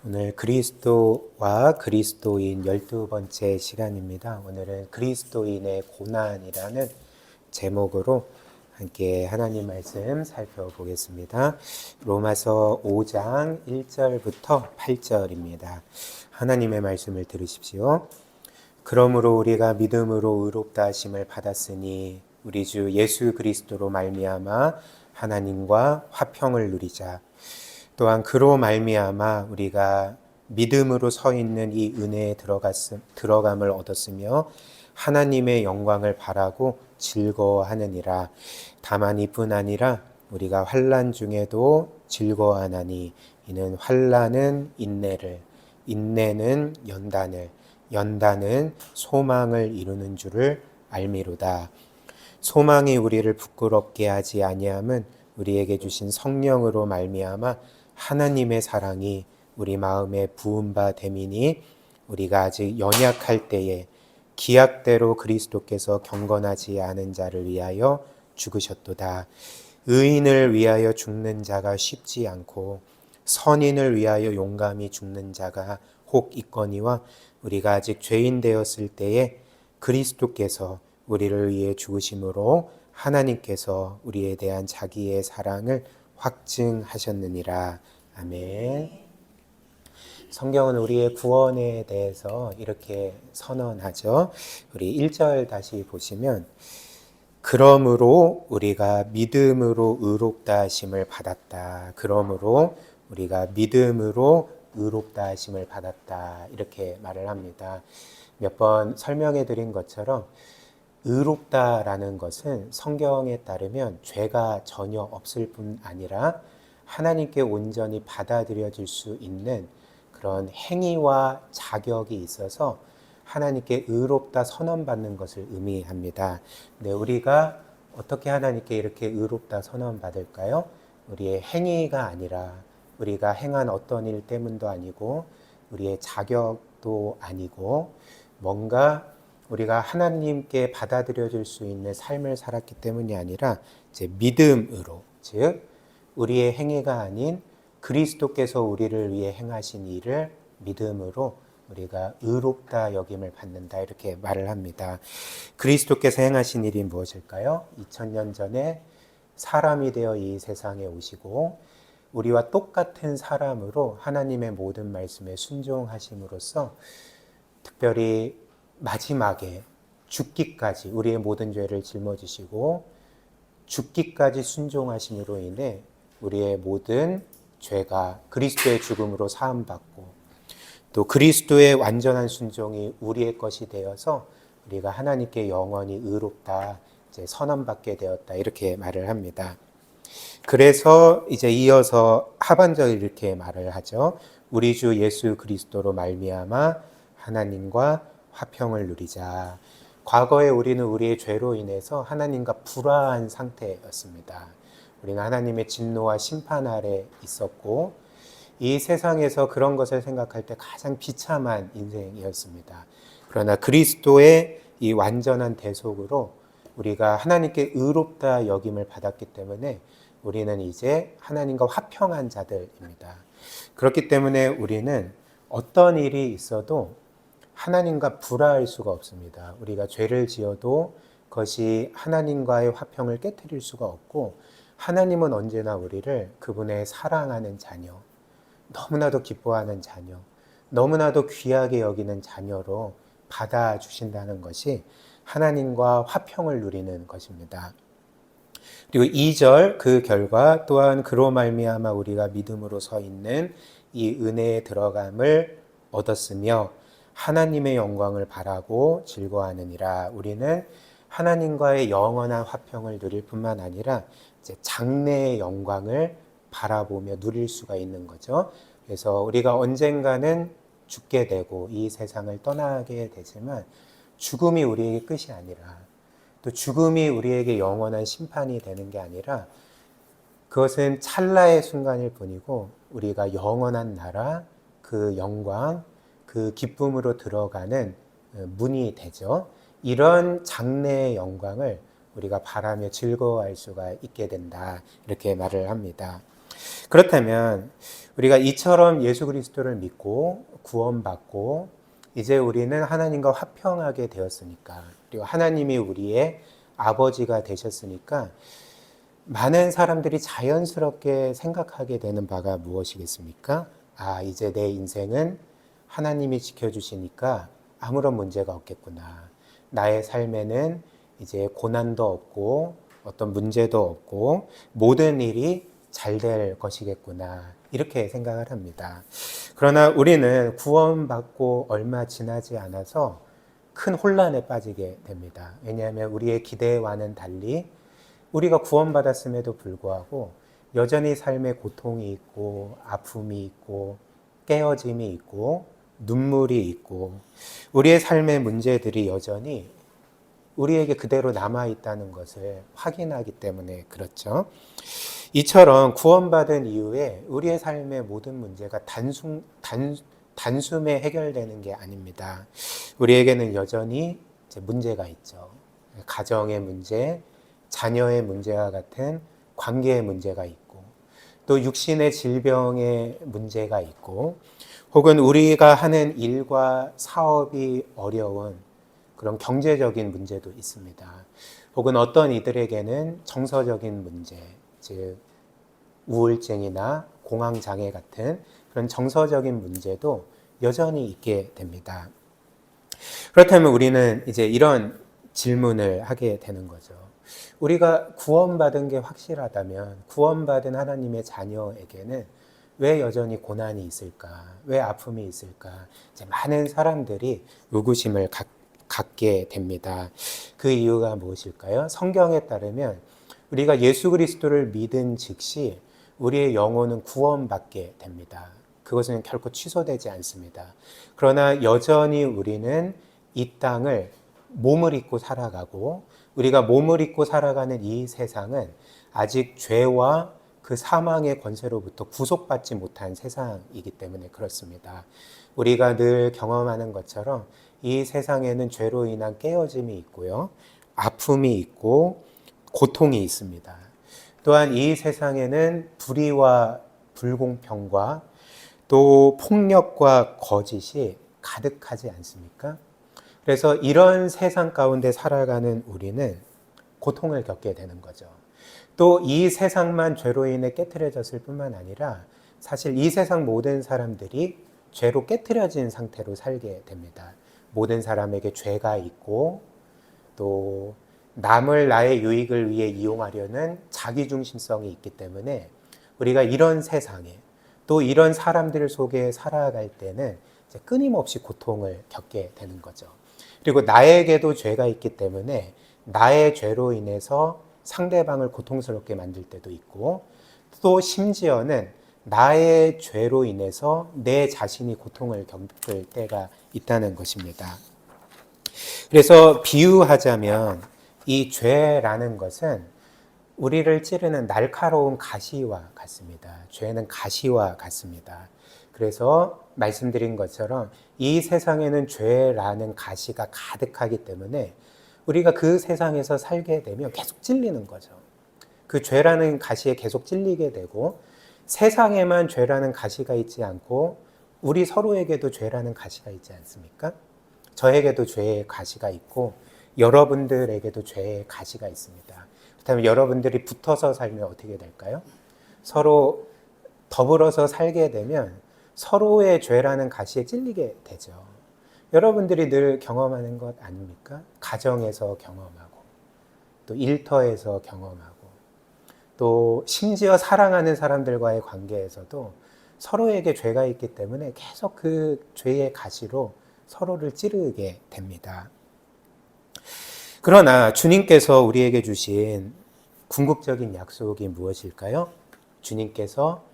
오늘 그리스도와 그리스도인 12번째 시간입니다. 오늘은 그리스도인의 고난이라는 제목으로 함께 하나님 말씀 살펴보겠습니다. 로마서 5장 1절부터 8절입니다. 하나님의 말씀을 들으십시오. 그러므로 우리가 믿음으로 의롭다 하심을 받았으니 우리 주 예수 그리스도로 말미암아 하나님과 화평을 누리자. 또한 그로 말미암아 우리가 믿음으로 서 있는 이 은혜에 들어감을 얻었으며 하나님의 영광을 바라고 즐거워하느니라. 다만 이뿐 아니라 우리가 환난 중에도 즐거워하나니 이는 환난은 인내를, 인내는 연단을, 연단은 소망을 이루는 줄을 알미로다. 소망이 우리를 부끄럽게 하지 아니함은 우리에게 주신 성령으로 말미암아 하나님의 사랑이 우리 마음에 부은 바 됨이니 우리가 아직 연약할 때에 기약대로 그리스도께서 경건하지 않은 자를 위하여 죽으셨도다. 의인을 위하여 죽는 자가 쉽지 않고 선인을 위하여 용감히 죽는 자가 혹 있거니와 우리가 아직 죄인 되었을 때에 그리스도께서 우리를 위해 죽으심으로 하나님께서 우리에 대한 자기의 사랑을 확증하셨느니라. 아멘. 성경은 우리의 구원에 대해서 이렇게 선언하죠. 우리 1절 다시 보시면 그러므로 우리가 믿음으로 의롭다 하심을 받았다. 그러므로 우리가 믿음으로 의롭다 하심을 받았다. 이렇게 말을 합니다. 몇 번 설명해 드린 것처럼 의롭다라는 것은 성경에 따르면 죄가 전혀 없을 뿐 아니라 하나님께 온전히 받아들여질 수 있는 그런 행위와 자격이 있어서 하나님께 의롭다 선언받는 것을 의미합니다. 근데 우리가 어떻게 하나님께 이렇게 의롭다 선언받을까요? 우리의 행위가 아니라 우리가 행한 어떤 일 때문도 아니고 우리의 자격도 아니고 뭔가 우리가 하나님께 받아들여질 수 있는 삶을 살았기 때문이 아니라 이제 믿음으로, 즉 우리의 행위가 아닌 그리스도께서 우리를 위해 행하신 일을 믿음으로 우리가 의롭다 여김을 받는다 이렇게 말을 합니다. 그리스도께서 행하신 일이 무엇일까요? 2000년 전에 사람이 되어 이 세상에 오시고 우리와 똑같은 사람으로 하나님의 모든 말씀에 순종하심으로써 특별히 마지막에 죽기까지 우리의 모든 죄를 짊어지시고 죽기까지 순종하심으로 인해 우리의 모든 죄가 그리스도의 죽음으로 사함받고 또 그리스도의 완전한 순종이 우리의 것이 되어서 우리가 하나님께 영원히 의롭다, 이제 선언받게 되었다 이렇게 말을 합니다. 그래서 이제 이어서 하반절에 이렇게 말을 하죠. 우리 주 예수 그리스도로 말미암아 하나님과 화평을 누리자. 과거에 우리는 우리의 죄로 인해서 하나님과 불화한 상태였습니다. 우리는 하나님의 진노와 심판 아래 있었고 이 세상에서 그런 것을 생각할 때 가장 비참한 인생이었습니다. 그러나 그리스도의 이 완전한 대속으로 우리가 하나님께 의롭다 여김을 받았기 때문에 우리는 이제 하나님과 화평한 자들입니다. 그렇기 때문에 우리는 어떤 일이 있어도 하나님과 불화할 수가 없습니다. 우리가 죄를 지어도 그것이 하나님과의 화평을 깨트릴 수가 없고 하나님은 언제나 우리를 그분의 사랑하는 자녀, 너무나도 기뻐하는 자녀, 너무나도 귀하게 여기는 자녀로 받아주신다는 것이 하나님과 화평을 누리는 것입니다. 그리고 2절 그 결과 또한 그로 말미암아 우리가 믿음으로 서 있는 이 은혜에 들어감을 얻었으며 하나님의 영광을 바라고 즐거워하느니라. 우리는 하나님과의 영원한 화평을 누릴 뿐만 아니라 이제 장래의 영광을 바라보며 누릴 수가 있는 거죠. 그래서 우리가 언젠가는 죽게 되고 이 세상을 떠나게 되지만 죽음이 우리에게 끝이 아니라 또 죽음이 우리에게 영원한 심판이 되는 게 아니라 그것은 찰나의 순간일 뿐이고 우리가 영원한 나라, 그 영광, 그 기쁨으로 들어가는 문이 되죠. 이런 장래의 영광을 우리가 바라며 즐거워할 수가 있게 된다. 이렇게 말을 합니다. 그렇다면 우리가 이처럼 예수 그리스도를 믿고 구원받고 이제 우리는 하나님과 화평하게 되었으니까, 그리고 하나님이 우리의 아버지가 되셨으니까 많은 사람들이 자연스럽게 생각하게 되는 바가 무엇이겠습니까? 아, 이제 내 인생은 하나님이 지켜주시니까 아무런 문제가 없겠구나. 나의 삶에는 이제 고난도 없고 어떤 문제도 없고 모든 일이 잘 될 것이겠구나. 이렇게 생각을 합니다. 그러나 우리는 구원받고 얼마 지나지 않아서 큰 혼란에 빠지게 됩니다. 왜냐하면 우리의 기대와는 달리 우리가 구원받았음에도 불구하고 여전히 삶에 고통이 있고 아픔이 있고 깨어짐이 있고 눈물이 있고 우리의 삶의 문제들이 여전히 우리에게 그대로 남아있다는 것을 확인하기 때문에 그렇죠. 이처럼 구원받은 이후에 우리의 삶의 모든 문제가 단숨에 해결되는 게 아닙니다. 우리에게는 여전히 문제가 있죠. 가정의 문제, 자녀의 문제와 같은 관계의 문제가 있고, 또 육신의 질병의 문제가 있고, 혹은 우리가 하는 일과 사업이 어려운 그런 경제적인 문제도 있습니다. 혹은 어떤 이들에게는 정서적인 문제, 즉 우울증이나 공황장애 같은 그런 정서적인 문제도 여전히 있게 됩니다. 그렇다면 우리는 이제 이런 질문을 하게 되는 거죠. 우리가 구원받은 게 확실하다면 구원받은 하나님의 자녀에게는 왜 여전히 고난이 있을까? 왜 아픔이 있을까? 이제 많은 사람들이 의구심을 갖게 됩니다. 그 이유가 무엇일까요? 성경에 따르면 우리가 예수 그리스도를 믿은 즉시 우리의 영혼은 구원받게 됩니다. 그것은 결코 취소되지 않습니다. 그러나 여전히 우리는 이 땅을 몸을 입고 살아가고 우리가 몸을 입고 살아가는 이 세상은 아직 죄와 그 사망의 권세로부터 구속받지 못한 세상이기 때문에 그렇습니다. 우리가 늘 경험하는 것처럼 이 세상에는 죄로 인한 깨어짐이 있고요. 아픔이 있고 고통이 있습니다. 또한 이 세상에는 불의와 불공평과 또 폭력과 거짓이 가득하지 않습니까? 그래서 이런 세상 가운데 살아가는 우리는 고통을 겪게 되는 거죠. 또 이 세상만 죄로 인해 깨트려졌을 뿐만 아니라 사실 이 세상 모든 사람들이 죄로 깨트려진 상태로 살게 됩니다. 모든 사람에게 죄가 있고 또 남을 나의 유익을 위해 이용하려는 자기중심성이 있기 때문에 우리가 이런 세상에 또 이런 사람들 속에 살아갈 때는 이제 끊임없이 고통을 겪게 되는 거죠. 그리고 나에게도 죄가 있기 때문에 나의 죄로 인해서 상대방을 고통스럽게 만들 때도 있고 또 심지어는 나의 죄로 인해서 내 자신이 고통을 겪을 때가 있다는 것입니다. 그래서 비유하자면 이 죄라는 것은 우리를 찌르는 날카로운 가시와 같습니다. 죄는 가시와 같습니다. 그래서 말씀드린 것처럼 이 세상에는 죄라는 가시가 가득하기 때문에 우리가 그 세상에서 살게 되면 계속 찔리는 거죠. 그 죄라는 가시에 계속 찔리게 되고 세상에만 죄라는 가시가 있지 않고 우리 서로에게도 죄라는 가시가 있지 않습니까? 저에게도 죄의 가시가 있고 여러분들에게도 죄의 가시가 있습니다. 그렇다면 여러분들이 붙어서 살면 어떻게 될까요? 서로 더불어서 살게 되면 서로의 죄라는 가시에 찔리게 되죠. 여러분들이 늘 경험하는 것 아닙니까? 가정에서 경험하고 또 일터에서 경험하고 또 심지어 사랑하는 사람들과의 관계에서도 서로에게 죄가 있기 때문에 계속 그 죄의 가시로 서로를 찌르게 됩니다. 그러나 주님께서 우리에게 주신 궁극적인 약속이 무엇일까요? 주님께서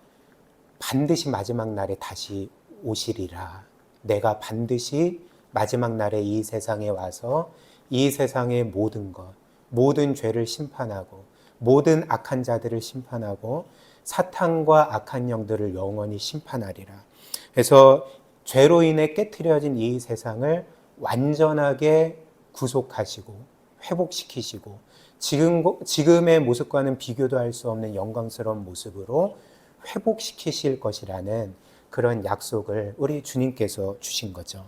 반드시 마지막 날에 다시 오시리라. 내가 반드시 마지막 날에 이 세상에 와서 이 세상의 모든 것, 모든 죄를 심판하고 모든 악한 자들을 심판하고 사탄과 악한 영들을 영원히 심판하리라. 그래서 죄로 인해 깨트려진 이 세상을 완전하게 구속하시고 회복시키시고 지금의 모습과는 비교도 할 수 없는 영광스러운 모습으로 회복시키실 것이라는 그런 약속을 우리 주님께서 주신 거죠.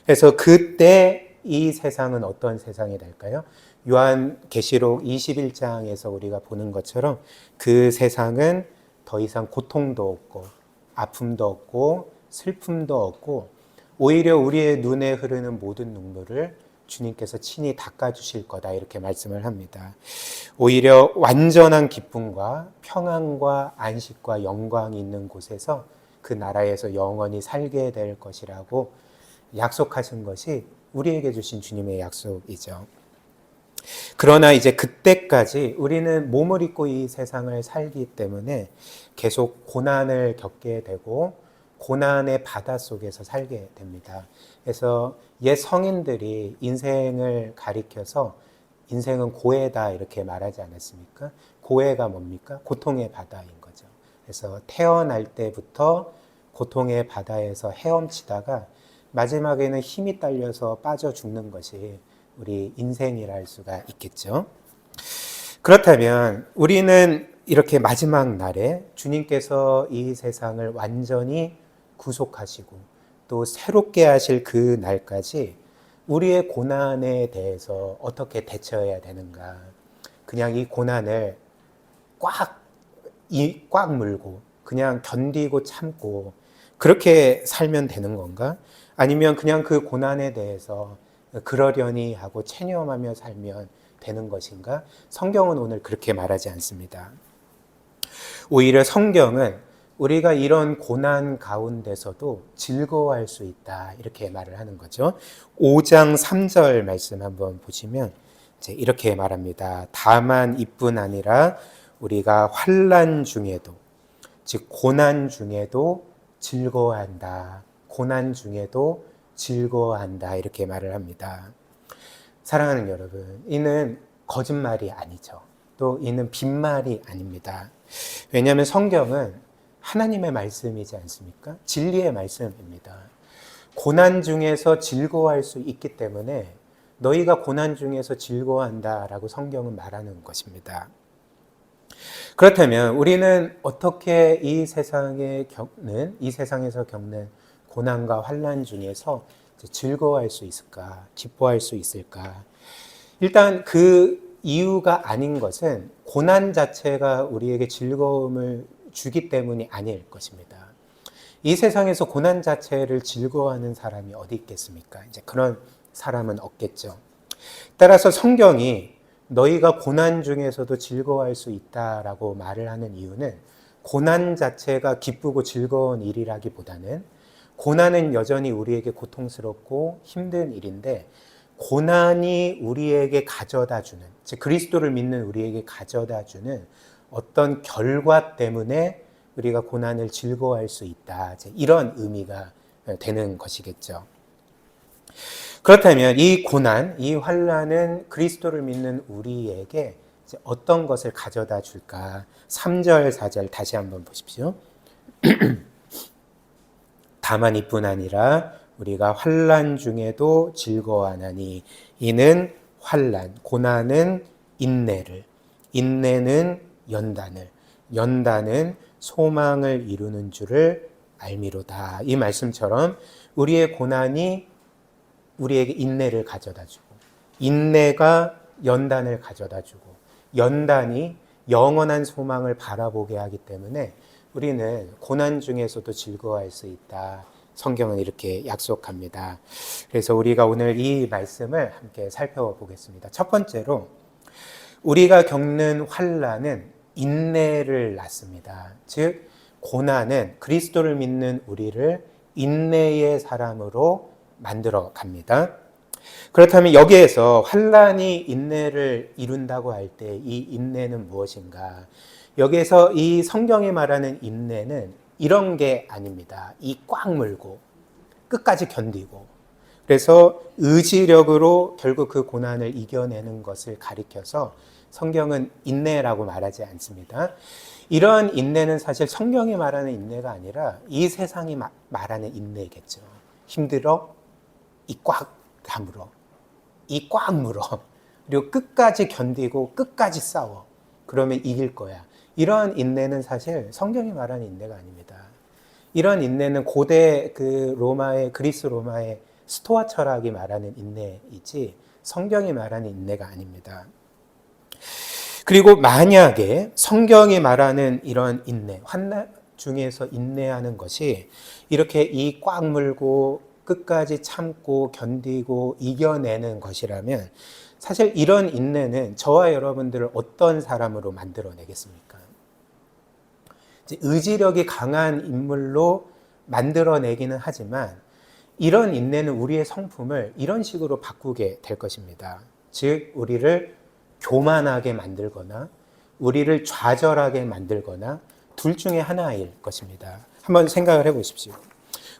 그래서 그때 이 세상은 어떤 세상이 될까요? 요한계시록 21장에서 우리가 보는 것처럼 그 세상은 더 이상 고통도 없고 아픔도 없고 슬픔도 없고 오히려 우리의 눈에 흐르는 모든 눈물을 주님께서 친히 닦아주실 거다, 이렇게 말씀을 합니다. 오히려 완전한 기쁨과 평안과 안식과 영광이 있는 곳에서 그 나라에서 영원히 살게 될 것이라고 약속하신 것이 우리에게 주신 주님의 약속이죠. 그러나 이제 그때까지 우리는 몸을 입고 이 세상을 살기 때문에 계속 고난을 겪게 되고 고난의 바다 속에서 살게 됩니다. 그래서 옛 성인들이 인생을 가리켜서 인생은 고해다 이렇게 말하지 않았습니까? 고해가 뭡니까? 고통의 바다인 거죠. 그래서 태어날 때부터 고통의 바다에서 헤엄치다가 마지막에는 힘이 딸려서 빠져 죽는 것이 우리 인생이라 할 수가 있겠죠. 그렇다면 우리는 이렇게 마지막 날에 주님께서 이 세상을 완전히 구속하시고 또 새롭게 하실 그 날까지 우리의 고난에 대해서 어떻게 대처해야 되는가? 그냥 이 고난을 꽉 물고 그냥 견디고 참고 그렇게 살면 되는 건가? 아니면 그냥 그 고난에 대해서 그러려니 하고 체념하며 살면 되는 것인가? 성경은 오늘 그렇게 말하지 않습니다. 오히려 성경은 우리가 이런 고난 가운데서도 즐거워할 수 있다, 이렇게 말을 하는 거죠. 5장 3절 말씀 한번 보시면 이제 이렇게 말합니다. 다만 이뿐 아니라 우리가 환난 중에도, 즉 고난 중에도 즐거워한다. 고난 중에도 즐거워한다, 이렇게 말을 합니다. 사랑하는 여러분, 이는 거짓말이 아니죠. 또 이는 빈말이 아닙니다. 왜냐하면 성경은 하나님의 말씀이지 않습니까? 진리의 말씀입니다. 고난 중에서 즐거워할 수 있기 때문에 너희가 고난 중에서 즐거워한다라고 성경은 말하는 것입니다. 그렇다면 우리는 어떻게 이 세상에서 겪는 고난과 환난 중에서 즐거워할 수 있을까? 기뻐할 수 있을까? 일단 그 이유가 아닌 것은 고난 자체가 우리에게 즐거움을 주기 때문이 아닐 것입니다. 이 세상에서 고난 자체를 즐거워하는 사람이 어디 있겠습니까? 이제 그런 사람은 없겠죠. 따라서 성경이 너희가 고난 중에서도 즐거워할 수 있다라고 말을 하는 이유는 고난 자체가 기쁘고 즐거운 일이라기보다는 고난은 여전히 우리에게 고통스럽고 힘든 일인데 고난이 우리에게 가져다 주는, 즉 그리스도를 믿는 우리에게 가져다 주는 어떤 결과 때문에 우리가 고난을 즐거워할 수 있다, 이런 의미가 되는 것이겠죠. 그렇다면 이 고난, 이 환난은 그리스도를 믿는 우리에게 어떤 것을 가져다 줄까? 3절, 4절 다시 한번 보십시오. 다만 이뿐 아니라 우리가 환난 중에도 즐거워하나니 이는 환난, 고난은 인내를, 인내는 연단을, 연단은 소망을 이루는 줄을 알미로다. 이 말씀처럼 우리의 고난이 우리에게 인내를 가져다 주고 인내가 연단을 가져다 주고 연단이 영원한 소망을 바라보게 하기 때문에 우리는 고난 중에서도 즐거워할 수 있다. 성경은 이렇게 약속합니다. 그래서 우리가 오늘 이 말씀을 함께 살펴보겠습니다. 첫 번째로 우리가 겪는 환난은 인내를 낳습니다. 즉 고난은 그리스도를 믿는 우리를 인내의 사람으로 만들어 갑니다. 그렇다면 여기에서 환난이 인내를 이룬다고 할 때 이 인내는 무엇인가? 여기에서 이 성경이 말하는 인내는 이런 게 아닙니다. 이 꽉 물고 끝까지 견디고 그래서 의지력으로 결국 그 고난을 이겨내는 것을 가리켜서 성경은 인내라고 말하지 않습니다. 이러한 인내는 사실 성경이 말하는 인내가 아니라 이 세상이 말하는 인내겠죠. 힘들어? 이 꽉 다물어. 이 꽉 물어. 그리고 끝까지 견디고 끝까지 싸워. 그러면 이길 거야. 이런 인내는 사실 성경이 말하는 인내가 아닙니다. 이런 인내는 고대 그리스 로마의 스토아 철학이 말하는 인내이지 성경이 말하는 인내가 아닙니다. 그리고 만약에 성경이 말하는 이런 인내, 환난 중에서 인내하는 것이 이렇게 이 꽉 물고 끝까지 참고 견디고 이겨내는 것이라면 사실 이런 인내는 저와 여러분들을 어떤 사람으로 만들어내겠습니까? 의지력이 강한 인물로 만들어내기는 하지만 이런 인내는 우리의 성품을 이런 식으로 바꾸게 될 것입니다. 즉 우리를 교만하게 만들거나 우리를 좌절하게 만들거나 둘 중에 하나일 것입니다. 한번 생각을 해보십시오.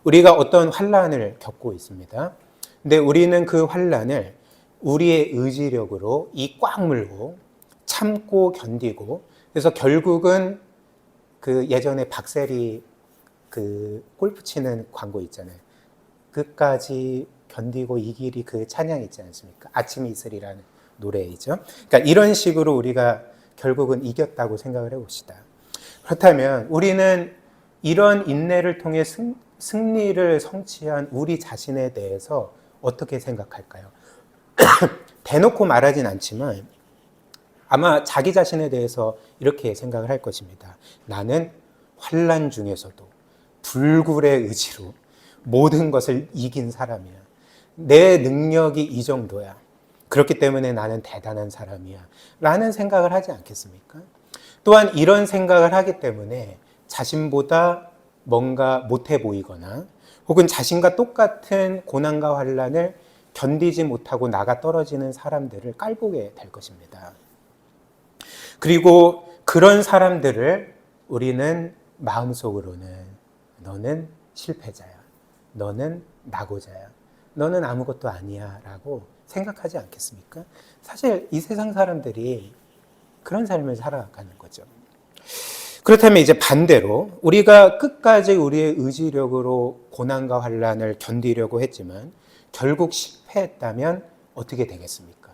우리가 어떤 환난을 겪고 있습니다. 근데 우리는 그 환난을 우리의 의지력으로 이 꽉 물고 참고 견디고 그래서 결국은 그 예전에 박세리 그 골프 치는 광고 있잖아요. 끝까지 견디고 이기리 그 찬양 있지 않습니까? 아침이 있으리라는 노래이죠. 그러니까 이런 식으로 우리가 결국은 이겼다고 생각을 해봅시다. 그렇다면 우리는 이런 인내를 통해 승리를 성취한 우리 자신에 대해서 어떻게 생각할까요? 대놓고 말하진 않지만 아마 자기 자신에 대해서 이렇게 생각을 할 것입니다. 나는 환난 중에서도 불굴의 의지로 모든 것을 이긴 사람이야. 내 능력이 이 정도야. 그렇기 때문에 나는 대단한 사람이야. 라는 생각을 하지 않겠습니까? 또한 이런 생각을 하기 때문에 자신보다 뭔가 못해 보이거나 혹은 자신과 똑같은 고난과 환난을 견디지 못하고 나가 떨어지는 사람들을 깔보게 될 것입니다. 그리고 그런 사람들을 우리는 마음속으로는 너는 실패자야. 너는 낙오자야. 너는 아무것도 아니야 라고 생각하지 않겠습니까? 사실 이 세상 사람들이 그런 삶을 살아가는 거죠. 그렇다면 이제 반대로 우리가 끝까지 우리의 의지력으로 고난과 환난을 견디려고 했지만 결국 실패했다면 어떻게 되겠습니까?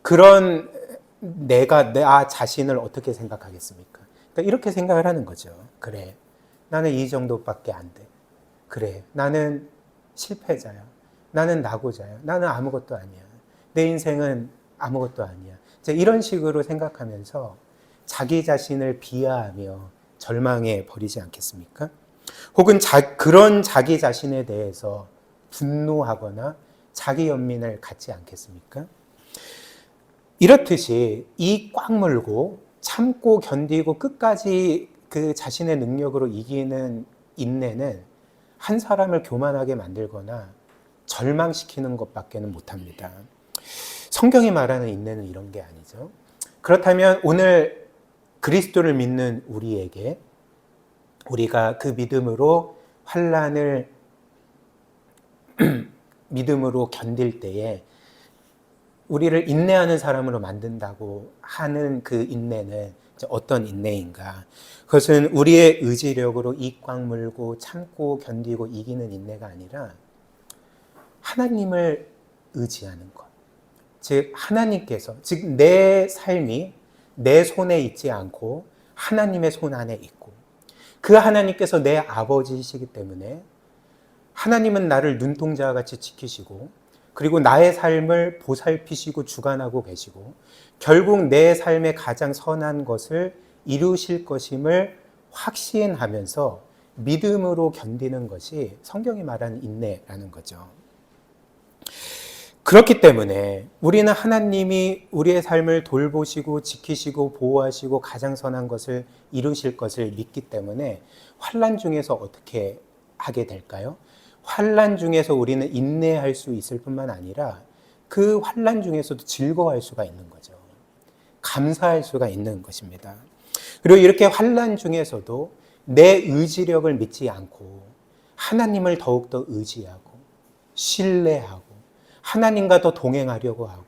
그런 나 자신을 어떻게 생각하겠습니까? 그러니까 이렇게 생각을 하는 거죠. 그래, 나는 이 정도밖에 안 돼. 그래, 나는 실패자야. 나는 낙오자야. 나는 아무것도 아니야. 내 인생은 아무것도 아니야. 이런 식으로 생각하면서 자기 자신을 비하하며 절망해 버리지 않겠습니까? 혹은 그런 자기 자신에 대해서 분노하거나 자기 연민을 갖지 않겠습니까? 이렇듯이 이 꽉 물고 참고 견디고 끝까지 그 자신의 능력으로 이기는 인내는 한 사람을 교만하게 만들거나 절망시키는 것밖에는 못합니다. 성경이 말하는 인내는 이런 게 아니죠. 그렇다면 오늘 그리스도를 믿는 우리에게 우리가 그 믿음으로 환난을 믿음으로 견딜 때에 우리를 인내하는 사람으로 만든다고 하는 그 인내는 어떤 인내인가? 그것은 우리의 의지력으로 이 꽉 물고 참고 견디고 이기는 인내가 아니라 하나님을 의지하는 것. 즉 하나님께서, 즉 내 삶이 내 손에 있지 않고 하나님의 손 안에 있고 그 하나님께서 내 아버지이시기 때문에 하나님은 나를 눈동자와 같이 지키시고 그리고 나의 삶을 보살피시고 주관하고 계시고 결국 내 삶의 가장 선한 것을 이루실 것임을 확신하면서 믿음으로 견디는 것이 성경이 말하는 인내라는 거죠. 그렇기 때문에 우리는 하나님이 우리의 삶을 돌보시고 지키시고 보호하시고 가장 선한 것을 이루실 것을 믿기 때문에 환난 중에서 어떻게 하게 될까요? 환난 중에서 우리는 인내할 수 있을 뿐만 아니라 그 환난 중에서도 즐거워할 수가 있는 거죠. 감사할 수가 있는 것입니다. 그리고 이렇게 환난 중에서도 내 의지력을 믿지 않고 하나님을 더욱더 의지하고 신뢰하고 하나님과 더 동행하려고 하고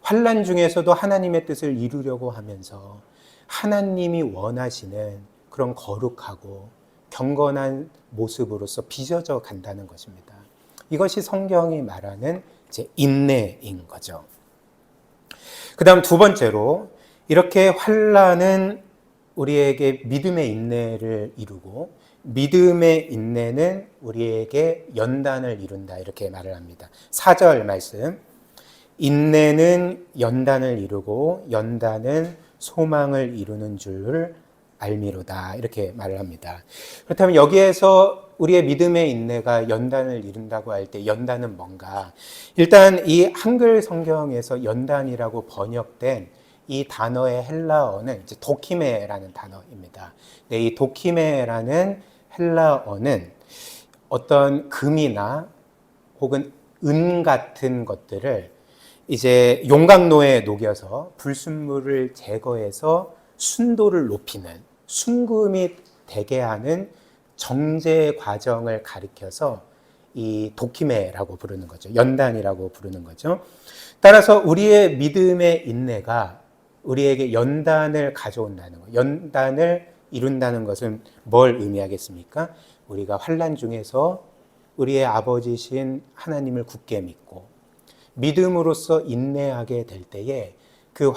환난 중에서도 하나님의 뜻을 이루려고 하면서 하나님이 원하시는 그런 거룩하고 경건한 모습으로서 빚어져 간다는 것입니다. 이것이 성경이 말하는 인내인 거죠. 그 다음 두 번째로 이렇게 환난은 우리에게 믿음의 인내를 이루고 믿음의 인내는 우리에게 연단을 이룬다 이렇게 말을 합니다. 4절 말씀 인내는 연단을 이루고 연단은 소망을 이루는 줄을 알미로다 이렇게 말을 합니다. 그렇다면 여기에서 우리의 믿음의 인내가 연단을 이룬다고 할 때 연단은 뭔가? 일단 이 한글 성경에서 연단이라고 번역된 이 단어의 헬라어는 이제 도키메라는 단어입니다. 네, 이 도키메라는 헬라어는 어떤 금이나 혹은 은 같은 것들을 이제 용광로에 녹여서 불순물을 제거해서 순도를 높이는 순금이 되게 하는 정제 과정을 가리켜서 이 도키메라고 부르는 거죠. 연단이라고 부르는 거죠. 따라서 우리의 믿음의 인내가 우리에게 연단을 가져온다는 것, 연단을 이룬다는 것은 뭘 의미하겠습니까? 우리가 환난 중에서 우리의 아버지신 하나님을 굳게 믿고 믿음으로써 인내하게 될 때에 그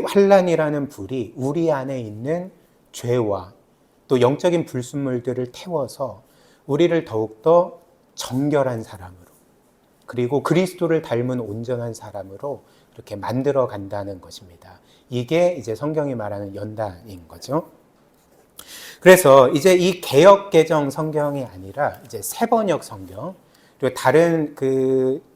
환난이라는 불이 우리 안에 있는 죄와 또 영적인 불순물들을 태워서 우리를 더욱더 정결한 사람으로 그리고 그리스도를 닮은 온전한 사람으로 이렇게 만들어 간다는 것입니다. 이게 이제 성경이 말하는 연단인 거죠. 그래서 이제 이 개역 개정 성경이 아니라 이제 새번역 성경 그리고 다른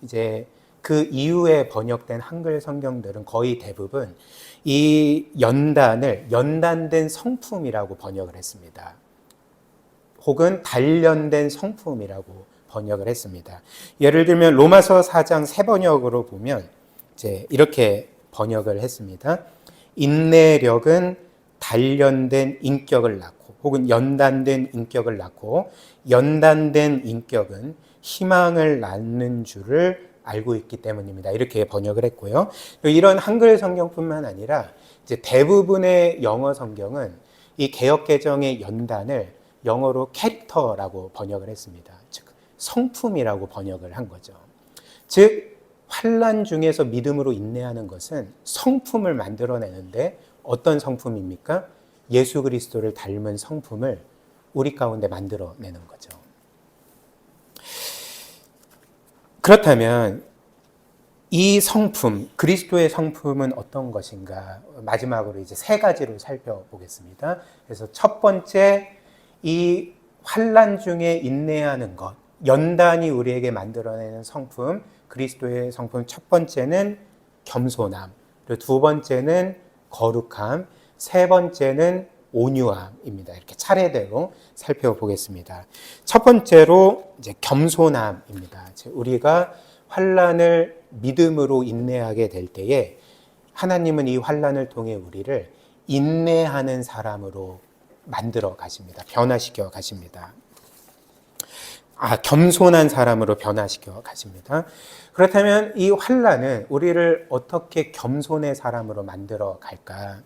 이제 그 이후에 번역된 한글 성경들은 거의 대부분 이 연단을 연단된 성품이라고 번역을 했습니다. 혹은 단련된 성품이라고 번역을 했습니다. 예를 들면 로마서 4장 새번역으로 보면 이제 이렇게 번역을 했습니다. 인내력은 단련된 인격을 낳고 혹은 연단된 인격을 낳고 연단된 인격은 희망을 낳는 줄을 알고 있기 때문입니다. 이렇게 번역을 했고요. 이런 한글 성경뿐만 아니라 이제 대부분의 영어 성경은 이 개역 개정의 연단을 영어로 캐릭터라고 번역을 했습니다. 즉 성품이라고 번역을 한 거죠. 즉 환난 중에서 믿음으로 인내하는 것은 성품을 만들어내는데 어떤 성품입니까? 예수 그리스도를 닮은 성품을 우리 가운데 만들어내는 거죠. 그렇다면 이 성품, 그리스도의 성품은 어떤 것인가? 마지막으로 이제 세 가지로 살펴보겠습니다. 그래서 첫 번째, 이 환난 중에 인내하는 것, 연단이 우리에게 만들어내는 성품, 그리스도의 성품 첫 번째는 겸손함, 그리고 두 번째는 거룩함, 세 번째는 온유함입니다. 이렇게 차례대로 살펴보겠습니다. 첫 번째로 이제 겸손함입니다. 우리가 환난을 믿음으로 인내하게 될 때에 하나님은 이 환난을 통해 우리를 인내하는 사람으로 만들어 가십니다. 변화시켜 가십니다. 겸손한 사람으로 변화시켜 가십니다. 그렇다면 이 환난은 우리를 어떻게 겸손의 사람으로 만들어 갈까?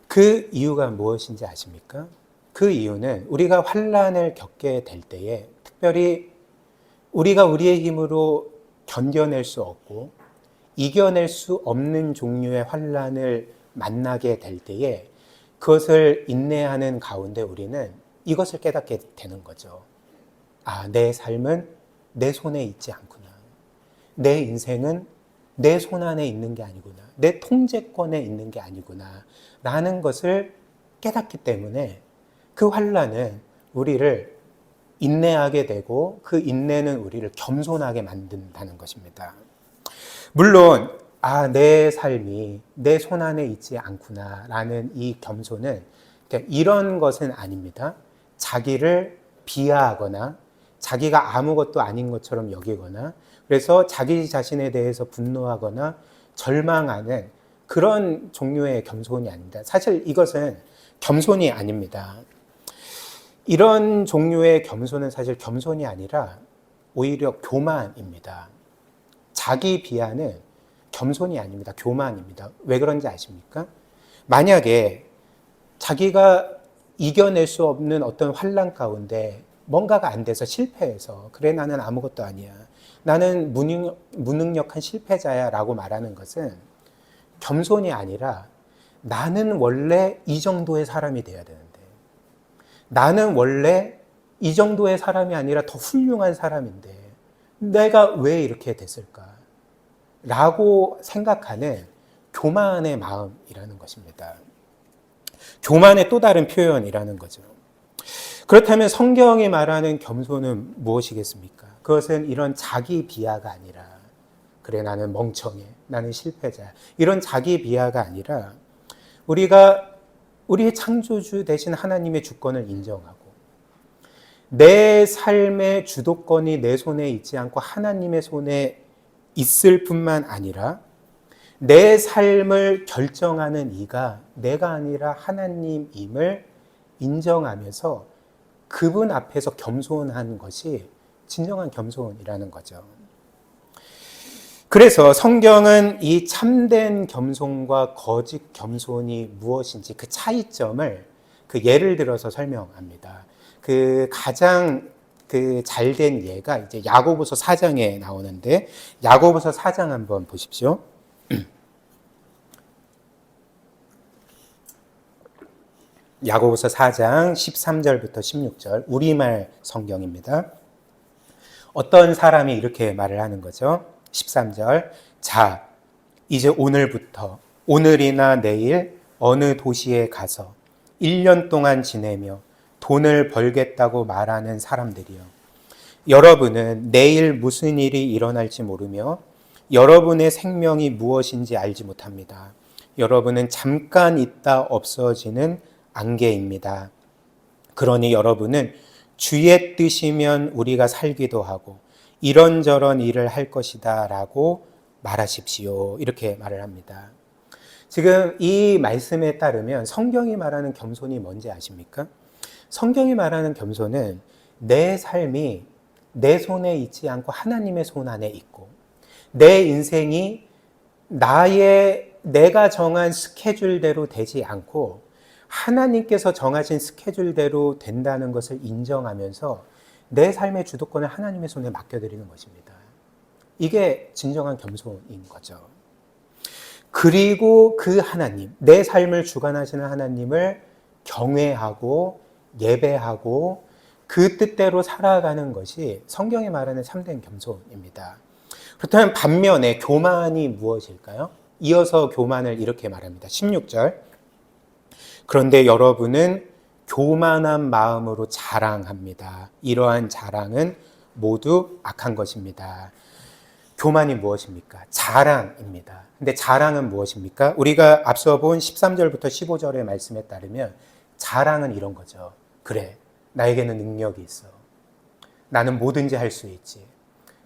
그 이유가 무엇인지 아십니까? 그 이유는 우리가 환난을 겪게 될 때에 특별히 우리가 우리의 힘으로 견뎌낼 수 없고 이겨낼 수 없는 종류의 환난을 만나게 될 때에 그것을 인내하는 가운데 우리는 이것을 깨닫게 되는 거죠. 내 삶은 내 손에 있지 않구나. 내 인생은 내 손 안에 있는 게 아니구나. 내 통제권에 있는 게 아니구나. 라는 것을 깨닫기 때문에 그 환난은 우리를 인내하게 되고 그 인내는 우리를 겸손하게 만든다는 것입니다. 물론 내 삶이 내 손 안에 있지 않구나 라는 이 겸손은 이런 것은 아닙니다. 자기를 비하하거나 자기가 아무것도 아닌 것처럼 여기거나 그래서 자기 자신에 대해서 분노하거나 절망하는 그런 종류의 겸손이 아닙니다. 사실 이것은 겸손이 아닙니다. 이런 종류의 겸손은 사실 겸손이 아니라 오히려 교만입니다. 자기 비하는 겸손이 아닙니다. 교만입니다. 왜 그런지 아십니까? 만약에 자기가 이겨낼 수 없는 어떤 환난 가운데 뭔가가 안 돼서 실패해서 그래 나는 아무것도 아니야. 나는 무능력한 실패자야 라고 말하는 것은 겸손이 아니라 나는 원래 이 정도의 사람이 돼야 되는데, 나는 원래 이 정도의 사람이 아니라 더 훌륭한 사람인데 내가 왜 이렇게 됐을까? 라고 생각하는 교만의 마음이라는 것입니다. 교만의 또 다른 표현이라는 거죠. 그렇다면 성경이 말하는 겸손은 무엇이겠습니까? 그것은 이런 자기 비하가 아니라, 그래 나는 멍청해, 나는 실패자야, 이런 자기 비하가 아니라 우리가 우리의 창조주 되신 하나님의 주권을 인정하고 내 삶의 주도권이 내 손에 있지 않고 하나님의 손에 있을 뿐만 아니라 내 삶을 결정하는 이가 내가 아니라 하나님임을 인정하면서 그분 앞에서 겸손한 것이 진정한 겸손이라는 거죠. 그래서 성경은 이 참된 겸손과 거짓 겸손이 무엇인지 그 차이점을 그 예를 들어서 설명합니다. 그 가장 그 잘된 예가 이제 야고보서 4장에 나오는데, 야고보서 4장 한번 보십시오. 야고보서 4장 13절부터 16절 우리말 성경입니다. 어떤 사람이 이렇게 말을 하는 거죠. 13절, 자, 이제 오늘부터 오늘이나 내일 어느 도시에 가서 1년 동안 지내며 돈을 벌겠다고 말하는 사람들이요. 여러분은 내일 무슨 일이 일어날지 모르며 여러분의 생명이 무엇인지 알지 못합니다. 여러분은 잠깐 있다 없어지는 안개입니다. 그러니 여러분은 주의 뜻이면 우리가 살기도 하고 이런저런 일을 할 것이다 라고 말하십시오. 이렇게 말을 합니다. 지금 이 말씀에 따르면 성경이 말하는 겸손이 뭔지 아십니까? 성경이 말하는 겸손은 내 삶이 내 손에 있지 않고 하나님의 손 안에 있고 내 인생이 내가 정한 스케줄대로 되지 않고 하나님께서 정하신 스케줄대로 된다는 것을 인정하면서 내 삶의 주도권을 하나님의 손에 맡겨드리는 것입니다. 이게 진정한 겸손인 거죠. 그리고 그 하나님, 내 삶을 주관하시는 하나님을 경외하고 예배하고 그 뜻대로 살아가는 것이 성경이 말하는 참된 겸손입니다. 그렇다면 반면에 교만이 무엇일까요? 이어서 교만을 이렇게 말합니다. 16절. 그런데 여러분은 교만한 마음으로 자랑합니다. 이러한 자랑은 모두 악한 것입니다. 교만이 무엇입니까? 자랑입니다. 근데 자랑은 무엇입니까? 우리가 앞서 본 13절부터 15절의 말씀에 따르면 자랑은 이런 거죠. 그래, 나에게는 능력이 있어. 나는 뭐든지 할 수 있지.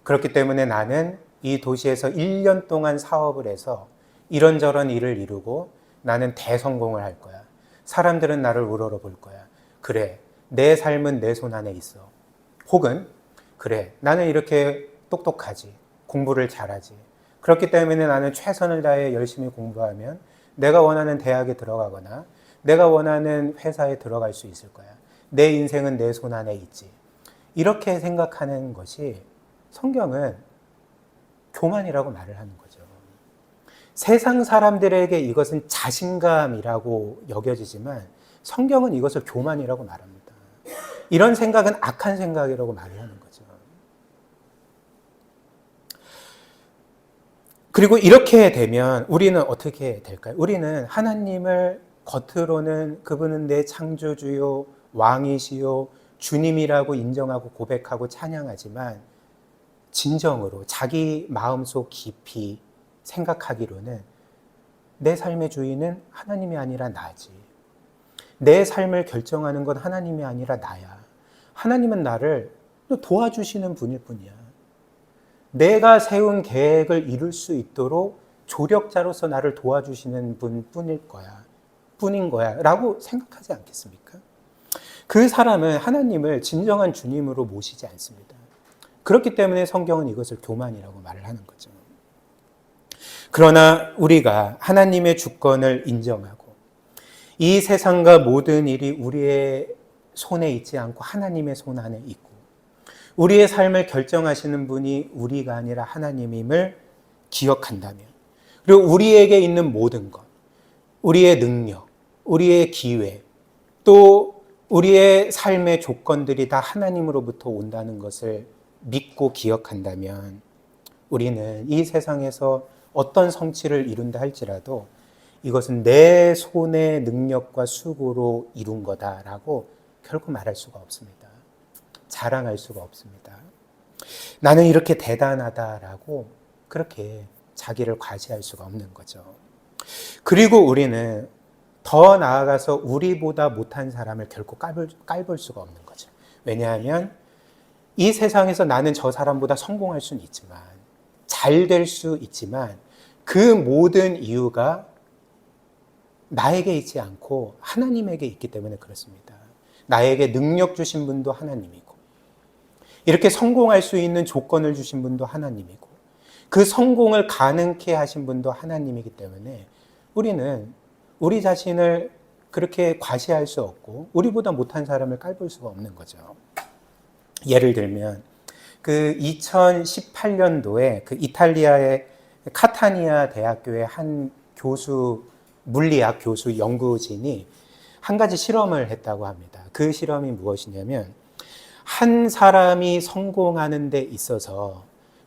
그렇기 때문에 나는 이 도시에서 1년 동안 사업을 해서 이런저런 일을 이루고 나는 대성공을 할 거야. 사람들은 나를 우러러 볼 거야. 그래, 내 삶은 내 손 안에 있어. 혹은 그래, 나는 이렇게 똑똑하지. 공부를 잘하지. 그렇기 때문에 나는 최선을 다해 열심히 공부하면 내가 원하는 대학에 들어가거나 내가 원하는 회사에 들어갈 수 있을 거야. 내 인생은 내 손 안에 있지. 이렇게 생각하는 것이 성경은 교만이라고 말을 하는 거죠. 세상 사람들에게 이것은 자신감이라고 여겨지지만 성경은 이것을 교만이라고 말합니다. 이런 생각은 악한 생각이라고 말을 하는 거죠. 그리고 이렇게 되면 우리는 어떻게 될까요? 우리는 하나님을 겉으로는 그분은 내 창조주요, 왕이시요, 주님이라고 인정하고 고백하고 찬양하지만 진정으로 자기 마음속 깊이 생각하기로는 내 삶의 주인은 하나님이 아니라 나지. 내 삶을 결정하는 건 하나님이 아니라 나야. 하나님은 나를 도와주시는 분일 뿐이야. 내가 세운 계획을 이룰 수 있도록 조력자로서 나를 도와주시는 뿐인 거야 라고 생각하지 않겠습니까? 그 사람은 하나님을 진정한 주님으로 모시지 않습니다. 그렇기 때문에 성경은 이것을 교만이라고 말을 하는 거죠. 그러나 우리가 하나님의 주권을 인정하고 이 세상과 모든 일이 우리의 손에 있지 않고 하나님의 손 안에 있고 우리의 삶을 결정하시는 분이 우리가 아니라 하나님임을 기억한다면, 그리고 우리에게 있는 모든 것, 우리의 능력, 우리의 기회, 또 우리의 삶의 조건들이 다 하나님으로부터 온다는 것을 믿고 기억한다면 우리는 이 세상에서 어떤 성취를 이룬다 할지라도 이것은 내 손의 능력과 수고로 이룬 거다라고 결코 말할 수가 없습니다. 자랑할 수가 없습니다. 나는 이렇게 대단하다라고 그렇게 자기를 과시할 수가 없는 거죠. 그리고 우리는 더 나아가서 우리보다 못한 사람을 결코 깔볼 수가 없는 거죠. 왜냐하면 이 세상에서 나는 저 사람보다 성공할 수는 있지만, 잘 될 수 있지만 그 모든 이유가 나에게 있지 않고 하나님에게 있기 때문에 그렇습니다. 나에게 능력 주신 분도 하나님이고, 이렇게 성공할 수 있는 조건을 주신 분도 하나님이고, 그 성공을 가능케 하신 분도 하나님이기 때문에 우리는 우리 자신을 그렇게 과시할 수 없고 우리보다 못한 사람을 깔볼 수가 없는 거죠. 예를 들면 그 2018년도에 그 이탈리아의 카타니아 대학교의 한 교수, 물리학 교수 연구진이 한 가지 실험을 했다고 합니다. 그 실험이 무엇이냐면, 한 사람이 성공하는 데 있어서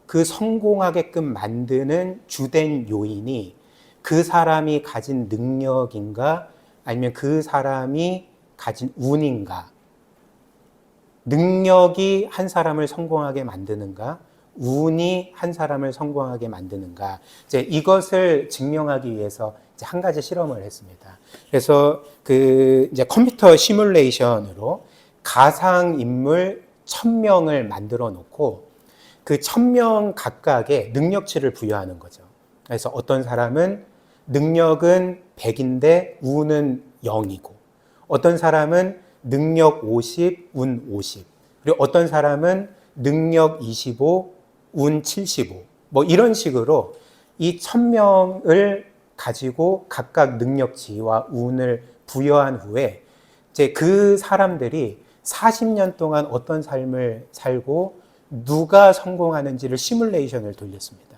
그 성공하게끔 만드는 주된 요인이 그 사람이 가진 능력인가 아니면 그 사람이 가진 운인가, 능력이 한 사람을 성공하게 만드는가, 운이 한 사람을 성공하게 만드는가, 이제 이것을 증명하기 위해서 이제 한 가지 실험을 했습니다. 그래서 그 이제 컴퓨터 시뮬레이션으로 가상 인물 1000명을 만들어 놓고 그 1000명 각각의 능력치를 부여하는 거죠. 그래서 어떤 사람은 능력은 100인데 운은 0이고, 어떤 사람은 능력 50, 운 50, 그리고 어떤 사람은 능력 25, 운 75, 뭐 이런 식으로 이 1000명을 가지고 각각 능력치와 운을 부여한 후에 이제 그 사람들이 40년 동안 어떤 삶을 살고 누가 성공하는지를 시뮬레이션을 돌렸습니다.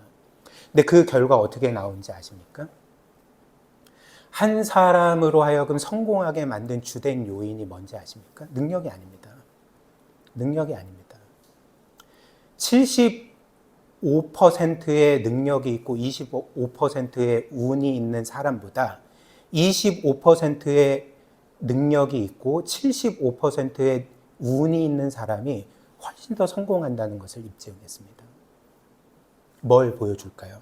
근데 그 결과 어떻게 나온지 아십니까? 한 사람으로 하여금 성공하게 만든 주된 요인이 뭔지 아십니까? 능력이 아닙니다. 능력이 아닙니다. 75%의 능력이 있고 25%의 운이 있는 사람보다 25%의 능력이 있고 75%의 운이 있는 사람이 훨씬 더 성공한다는 것을 입증했습니다. 뭘 보여줄까요?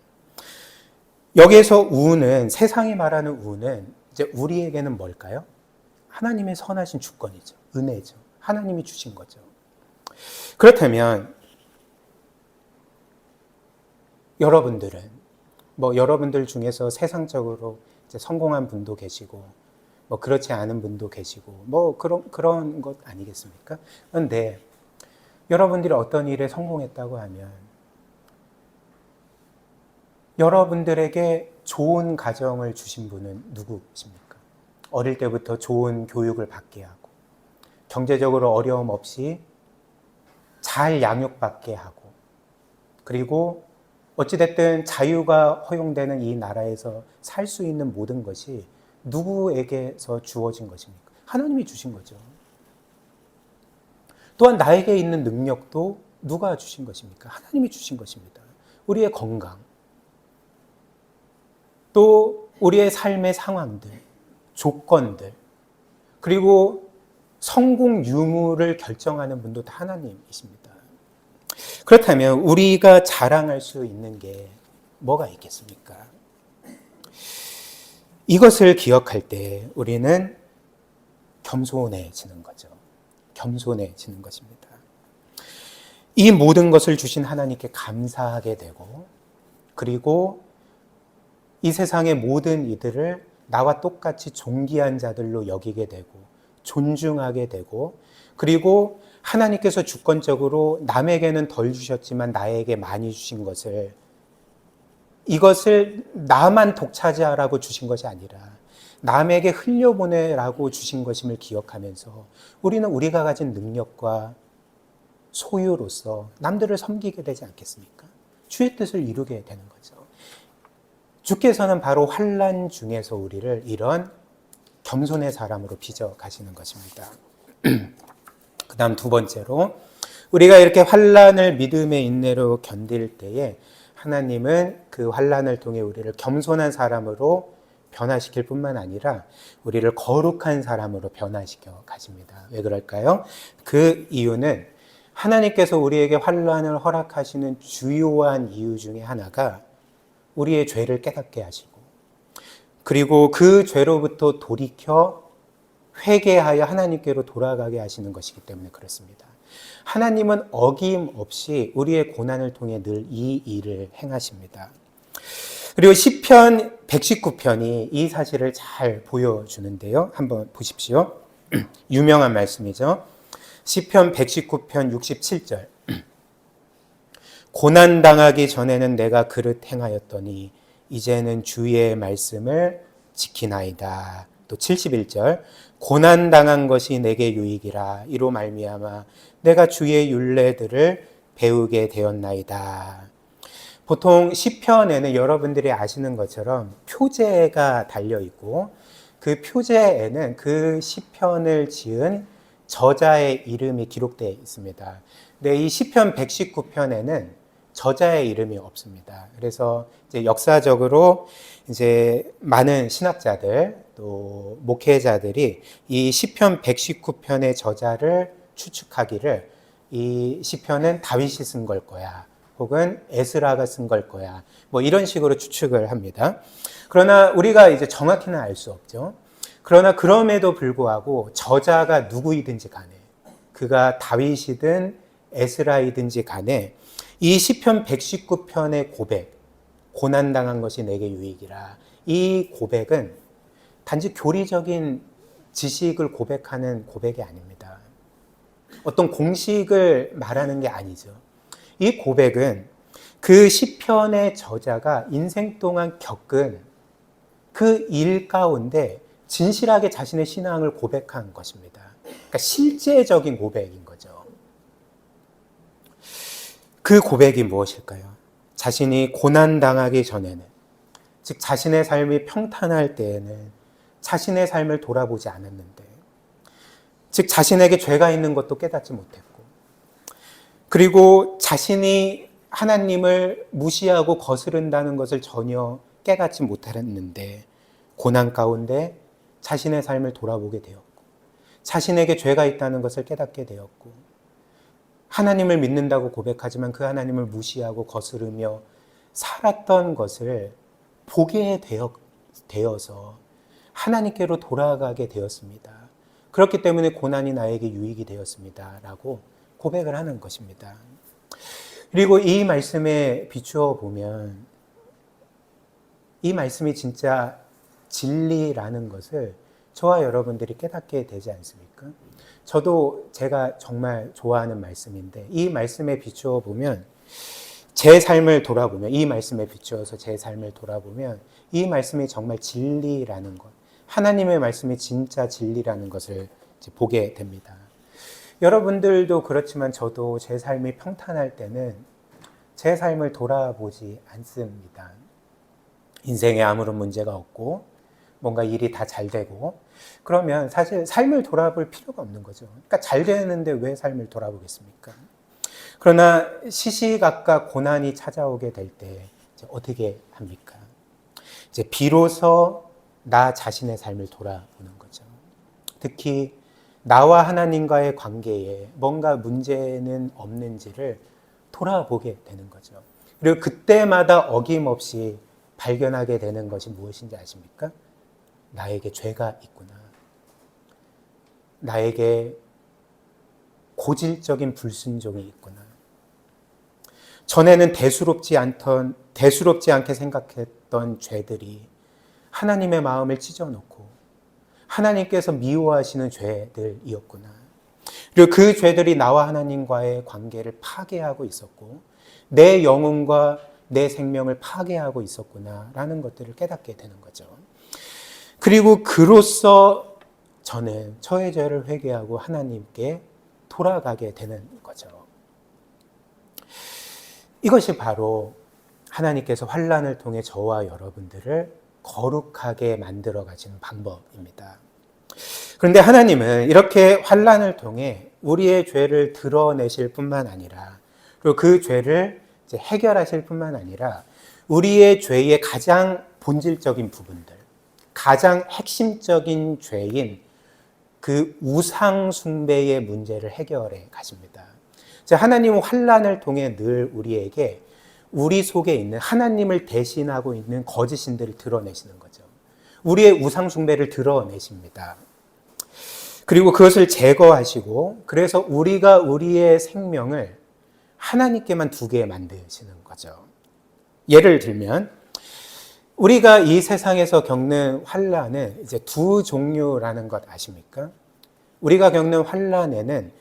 여기에서 운은, 세상이 말하는 운은 이제 우리에게는 뭘까요? 하나님의 선하신 주권이죠. 은혜죠. 하나님이 주신 거죠. 그렇다면 여러분들은, 뭐 여러분들 중에서 세상적으로 이제 성공한 분도 계시고 뭐 그렇지 않은 분도 계시고 뭐 그런 것 아니겠습니까? 그런데 여러분들이 어떤 일에 성공했다고 하면 여러분들에게 좋은 가정을 주신 분은 누구십니까? 어릴 때부터 좋은 교육을 받게 하고 경제적으로 어려움 없이 잘 양육받게 하고, 그리고 어찌됐든 자유가 허용되는 이 나라에서 살 수 있는 모든 것이 누구에게서 주어진 것입니까? 하나님이 주신 거죠. 또한 나에게 있는 능력도 누가 주신 것입니까? 하나님이 주신 것입니다. 우리의 건강, 또 우리의 삶의 상황들, 조건들, 그리고 성공 유무를 결정하는 분도 다 하나님이십니다. 그렇다면 우리가 자랑할 수 있는 게 뭐가 있겠습니까? 이것을 기억할 때 우리는 겸손해지는 거죠. 겸손해지는 것입니다. 이 모든 것을 주신 하나님께 감사하게 되고, 그리고 이 세상의 모든 이들을 나와 똑같이 존귀한 자들로 여기게 되고 존중하게 되고, 그리고 하나님께서 주권적으로 남에게는 덜 주셨지만 나에게 많이 주신 것을, 이것을 나만 독차지하라고 주신 것이 아니라 남에게 흘려보내라고 주신 것임을 기억하면서 우리는 우리가 가진 능력과 소유로서 남들을 섬기게 되지 않겠습니까? 주의 뜻을 이루게 되는 거죠. 주께서는 바로 환난 중에서 우리를 이런 겸손의 사람으로 빚어 가시는 것입니다. 그 다음 두 번째로, 우리가 이렇게 환난을 믿음의 인내로 견딜 때에 하나님은 그 환난을 통해 우리를 겸손한 사람으로 변화시킬 뿐만 아니라 우리를 거룩한 사람으로 변화시켜 가십니다. 왜 그럴까요? 그 이유는 하나님께서 우리에게 환난을 허락하시는 주요한 이유 중에 하나가 우리의 죄를 깨닫게 하시고, 그리고 그 죄로부터 돌이켜 회개하여 하나님께로 돌아가게 하시는 것이기 때문에 그렇습니다. 하나님은 어김없이 우리의 고난을 통해 늘 이 일을 행하십니다. 그리고 시편 119편이 이 사실을 잘 보여주는데요. 한번 보십시오. 유명한 말씀이죠. 시편 119편 67절. 고난당하기 전에는 내가 그릇 행하였더니 이제는 주의 말씀을 지키나이다. 또 71절. 고난당한 것이 내게 유익이라. 이로 말미암아 내가 주의 율례들을 배우게 되었나이다. 보통 시편에는 여러분들이 아시는 것처럼 표제가 달려있고, 그 표제에는 그 시편을 지은 저자의 이름이 기록되어 있습니다. 근데 이 시편 119편에는 저자의 이름이 없습니다. 그래서 이제 역사적으로 이제 많은 신학자들 또 목회자들이 이 시편 119편의 저자를 추측하기를 이 시편은 다윗이 쓴 걸 거야, 혹은 에스라가 쓴 걸 거야, 뭐 이런 식으로 추측을 합니다. 그러나 우리가 이제 정확히는 알 수 없죠. 그러나 그럼에도 불구하고 저자가 누구이든지 간에, 그가 다윗이든 에스라이든지 간에 이 시편 119편의 고백, 고난당한 것이 내게 유익이라, 이 고백은 단지 교리적인 지식을 고백하는 고백이 아닙니다. 어떤 공식을 말하는 게 아니죠. 이 고백은 그 시편의 저자가 인생 동안 겪은 그 일 가운데 진실하게 자신의 신앙을 고백한 것입니다. 그러니까 실제적인 고백인 거죠. 그 고백이 무엇일까요? 자신이 고난당하기 전에는, 즉 자신의 삶이 평탄할 때에는 자신의 삶을 돌아보지 않았는데, 즉 자신에게 죄가 있는 것도 깨닫지 못했고, 그리고 자신이 하나님을 무시하고 거스른다는 것을 전혀 깨닫지 못했는데 고난 가운데 자신의 삶을 돌아보게 되었고, 자신에게 죄가 있다는 것을 깨닫게 되었고, 하나님을 믿는다고 고백하지만 그 하나님을 무시하고 거스르며 살았던 것을 보게 되어서 하나님께로 돌아가게 되었습니다. 그렇기 때문에 고난이 나에게 유익이 되었습니다 라고 고백을 하는 것입니다. 그리고 이 말씀에 비추어 보면 이 말씀이 진짜 진리라는 것을 저와 여러분들이 깨닫게 되지 않습니까? 저도 제가 정말 좋아하는 말씀인데, 이 말씀에 비추어 보면 제 삶을 돌아보면, 이 말씀에 비추어서 제 삶을 돌아보면 이 말씀이 정말 진리라는 것, 하나님의 말씀이 진짜 진리라는 것을 보게 됩니다. 여러분들도 그렇지만 저도 제 삶이 평탄할 때는 제 삶을 돌아보지 않습니다. 인생에 아무런 문제가 없고 뭔가 일이 다 잘 되고 그러면 사실 삶을 돌아볼 필요가 없는 거죠. 그러니까 잘 되는데 왜 삶을 돌아보겠습니까? 그러나 시시각각 고난이 찾아오게 될 때 어떻게 합니까? 이제 비로소 나 자신의 삶을 돌아보는 거죠. 특히 나와 하나님과의 관계에 뭔가 문제는 없는지를 돌아보게 되는 거죠. 그리고 그때마다 어김없이 발견하게 되는 것이 무엇인지 아십니까? 나에게 죄가 있구나. 나에게 고질적인 불순종이 있구나. 전에는 대수롭지 않게 생각했던 죄들이 하나님의 마음을 찢어놓고 하나님께서 미워하시는 죄들이었구나. 그리고 그 죄들이 나와 하나님과의 관계를 파괴하고 있었고 내 영혼과 내 생명을 파괴하고 있었구나라는 것들을 깨닫게 되는 거죠. 그리고 그로써 저는 저의 죄를 회개하고 하나님께 돌아가게 되는 거죠. 이것이 바로 하나님께서 환난을 통해 저와 여러분들을 거룩하게 만들어 가시는 방법입니다. 그런데 하나님은 이렇게 환난을 통해 우리의 죄를 드러내실 뿐만 아니라, 그리고 그 죄를 이제 해결하실 뿐만 아니라 우리의 죄의 가장 본질적인 부분들, 가장 핵심적인 죄인 그 우상 숭배의 문제를 해결해 가십니다. 하나님은 환난을 통해 늘 우리에게 우리 속에 있는 하나님을 대신하고 있는 거짓신들을 드러내시는 거죠. 우리의 우상 숭배를 드러내십니다. 그리고 그것을 제거하시고, 그래서 우리가 우리의 생명을 하나님께만 두게 만드시는 거죠. 예를 들면 우리가 이 세상에서 겪는 환난은 이제 두 종류라는 것 아십니까? 우리가 겪는 환난에는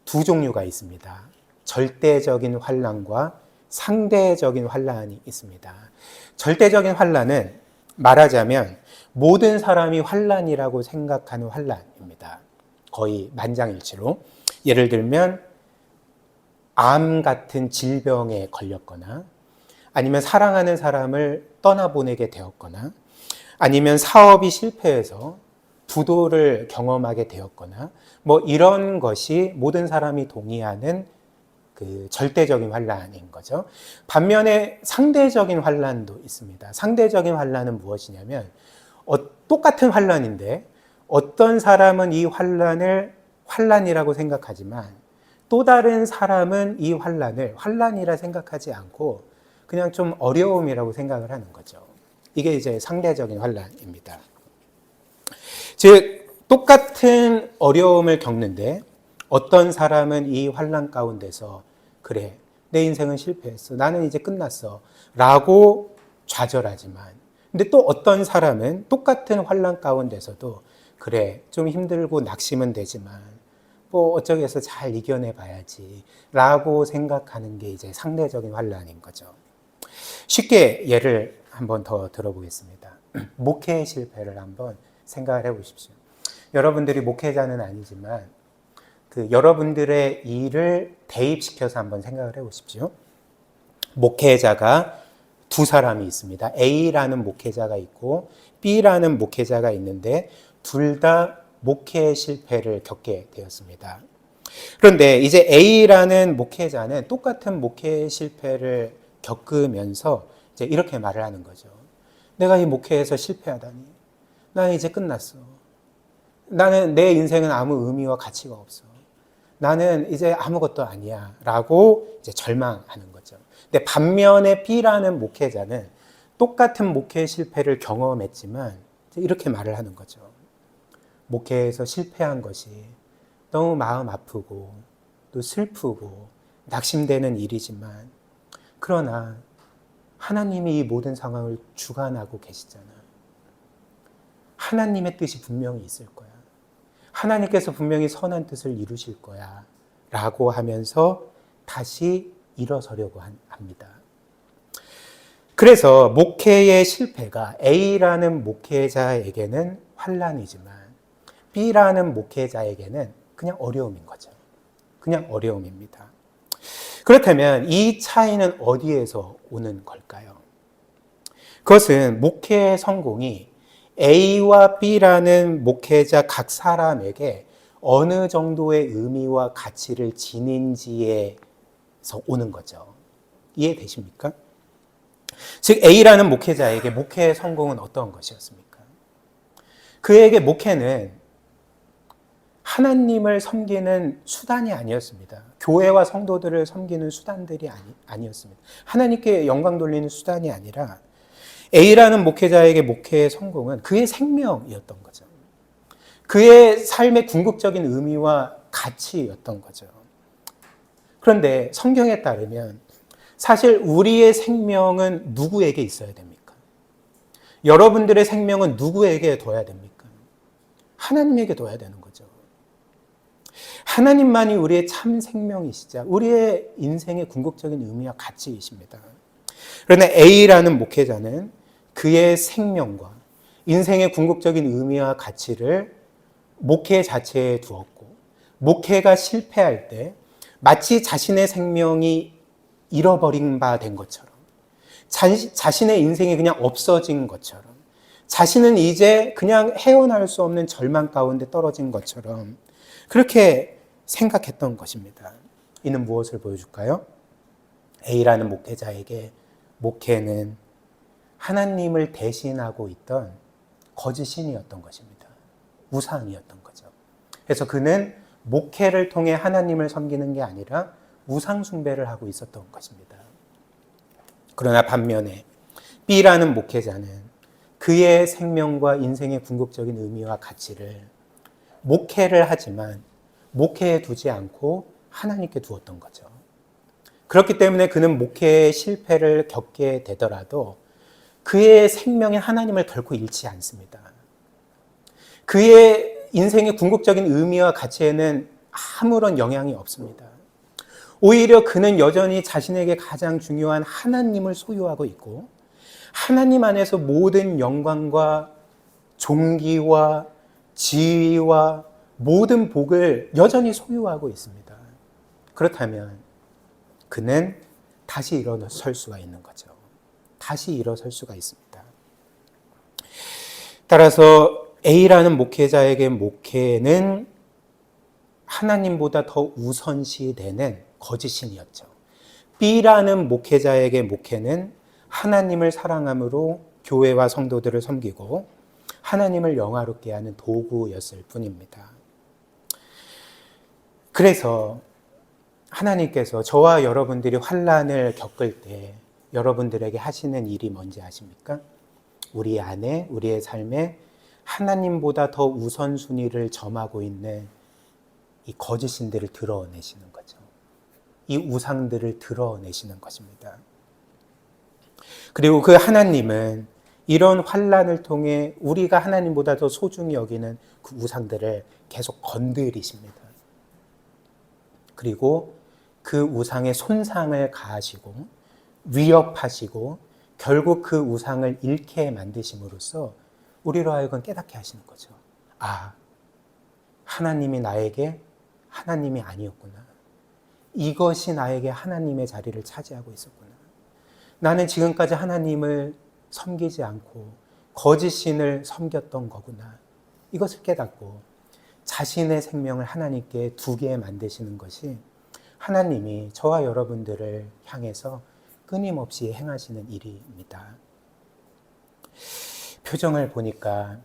두 종류가 있습니다. 절대적인 환난과 상대적인 환난이 있습니다. 절대적인 환난은 말하자면 모든 사람이 환난이라고 생각하는 환난입니다. 거의 만장일치로. 예를 들면 암 같은 질병에 걸렸거나, 아니면 사랑하는 사람을 떠나보내게 되었거나, 아니면 사업이 실패해서 부도를 경험하게 되었거나, 이런 것이 모든 사람이 동의하는 그 절대적인 환난인 거죠. 반면에 상대적인 환난도 있습니다. 상대적인 환난은 무엇이냐면 똑같은 환난인데 어떤 사람은 이 환난을 환난이라고 생각하지만 또 다른 사람은 이 환난을 환난이라 생각하지 않고 그냥 좀 어려움이라고 생각을 하는 거죠. 이게 이제 상대적인 환난입니다. 즉 똑같은 어려움을 겪는데 어떤 사람은 이 환난 가운데서 그래, 내 인생은 실패했어, 나는 이제 끝났어 라고 좌절하지만, 근데 또 어떤 사람은 똑같은 환난 가운데서도 그래, 좀 힘들고 낙심은 되지만 어쩌기 해서 잘 이겨내 봐야지 라고 생각하는 게 이제 상대적인 환난인 거죠. 쉽게 예를 한번 더 들어보겠습니다. 목회 실패를 한번 생각을 해보십시오. 여러분들이 목회자는 아니지만 여러분들의 일을 대입시켜서 한번 생각을 해보십시오. 목회자가 두 사람이 있습니다. A라는 목회자가 있고 B라는 목회자가 있는데 둘 다 목회 실패를 겪게 되었습니다. 그런데 이제 A라는 목회자는 똑같은 목회 실패를 겪으면서 이제 이렇게 말을 하는 거죠. 내가 이 목회에서 실패하다니, 나는 이제 끝났어. 나는 내 인생은 아무 의미와 가치가 없어. 나는 이제 아무것도 아니야 라고 이제 절망하는 거죠. 근데 반면에 B라는 목회자는 똑같은 목회 실패를 경험했지만 이렇게 말을 하는 거죠. 목회에서 실패한 것이 너무 마음 아프고 또 슬프고 낙심되는 일이지만, 그러나 하나님이 이 모든 상황을 주관하고 계시잖아. 하나님의 뜻이 분명히 있을 거야. 하나님께서 분명히 선한 뜻을 이루실 거야 라고 하면서 다시 일어서려고 합니다. 그래서 목회의 실패가 A라는 목회자에게는 환난이지만 B라는 목회자에게는 그냥 어려움인 거죠. 그냥 어려움입니다. 그렇다면 이 차이는 어디에서 오는 걸까요? 그것은 목회의 성공이 A와 B라는 목회자 각 사람에게 어느 정도의 의미와 가치를 지닌지에서 오는 거죠. 이해되십니까? 즉 A라는 목회자에게 목회의 성공은 어떤 것이었습니까? 그에게 목회는 하나님을 섬기는 수단이 아니었습니다. 교회와 성도들을 섬기는 수단들이 아니었습니다. 하나님께 영광 돌리는 수단이 아니라 A라는 목회자에게 목회의 성공은 그의 생명이었던 거죠. 그의 삶의 궁극적인 의미와 가치였던 거죠. 그런데 성경에 따르면 사실 우리의 생명은 누구에게 있어야 됩니까? 여러분들의 생명은 누구에게 둬야 됩니까? 하나님에게 둬야 되는 거죠. 하나님만이 우리의 참 생명이시자 우리의 인생의 궁극적인 의미와 가치이십니다. 그러나 A라는 목회자는 그의 생명과 인생의 궁극적인 의미와 가치를 목회 자체에 두었고, 목회가 실패할 때 마치 자신의 생명이 잃어버린 바 된 것처럼, 자신의 인생이 그냥 없어진 것처럼, 자신은 이제 그냥 헤어날 수 없는 절망 가운데 떨어진 것처럼 그렇게 생각했던 것입니다. 이는 무엇을 보여줄까요? A라는 목회자에게 목회는 하나님을 대신하고 있던 거짓 신이었던 것입니다. 우상이었던 거죠. 그래서 그는 목회를 통해 하나님을 섬기는 게 아니라 우상 숭배를 하고 있었던 것입니다. 그러나 반면에 B라는 목회자는 그의 생명과 인생의 궁극적인 의미와 가치를 목회를 하지만 목회에 두지 않고 하나님께 두었던 거죠. 그렇기 때문에 그는 목회의 실패를 겪게 되더라도 그의 생명인 하나님을 결코 잃지 않습니다. 그의 인생의 궁극적인 의미와 가치에는 아무런 영향이 없습니다. 오히려 그는 여전히 자신에게 가장 중요한 하나님을 소유하고 있고 하나님 안에서 모든 영광과 존귀와 지위와 모든 복을 여전히 소유하고 있습니다. 그렇다면 그는 다시 일어설 수가 있는 거죠. 다시 일어설 수가 있습니다. 따라서 A라는 목회자에게 목회는 하나님보다 더 우선시되는 거짓신이었죠. B라는 목회자에게 목회는 하나님을 사랑함으로 교회와 성도들을 섬기고 하나님을 영화롭게 하는 도구였을 뿐입니다. 그래서 하나님께서 저와 여러분들이 환난을 겪을 때 여러분들에게 하시는 일이 뭔지 아십니까? 우리 안에, 우리의 삶에 하나님보다 더 우선순위를 점하고 있는 이 거짓신들을 드러내시는 거죠. 이 우상들을 드러내시는 것입니다. 그리고 그 하나님은 이런 환난을 통해 우리가 하나님보다 더 소중히 여기는 그 우상들을 계속 건드리십니다. 그리고 그 우상에 손상을 가하시고 위협하시고 결국 그 우상을 잃게 만드심으로써 우리로 하여금 깨닫게 하시는 거죠. 아, 하나님이 나에게 하나님이 아니었구나. 이것이 나에게 하나님의 자리를 차지하고 있었구나. 나는 지금까지 하나님을 섬기지 않고 거짓 신을 섬겼던 거구나. 이것을 깨닫고 자신의 생명을 하나님께 두게 만드시는 것이 하나님이 저와 여러분들을 향해서 끊임없이 행하시는 일입니다. 표정을 보니까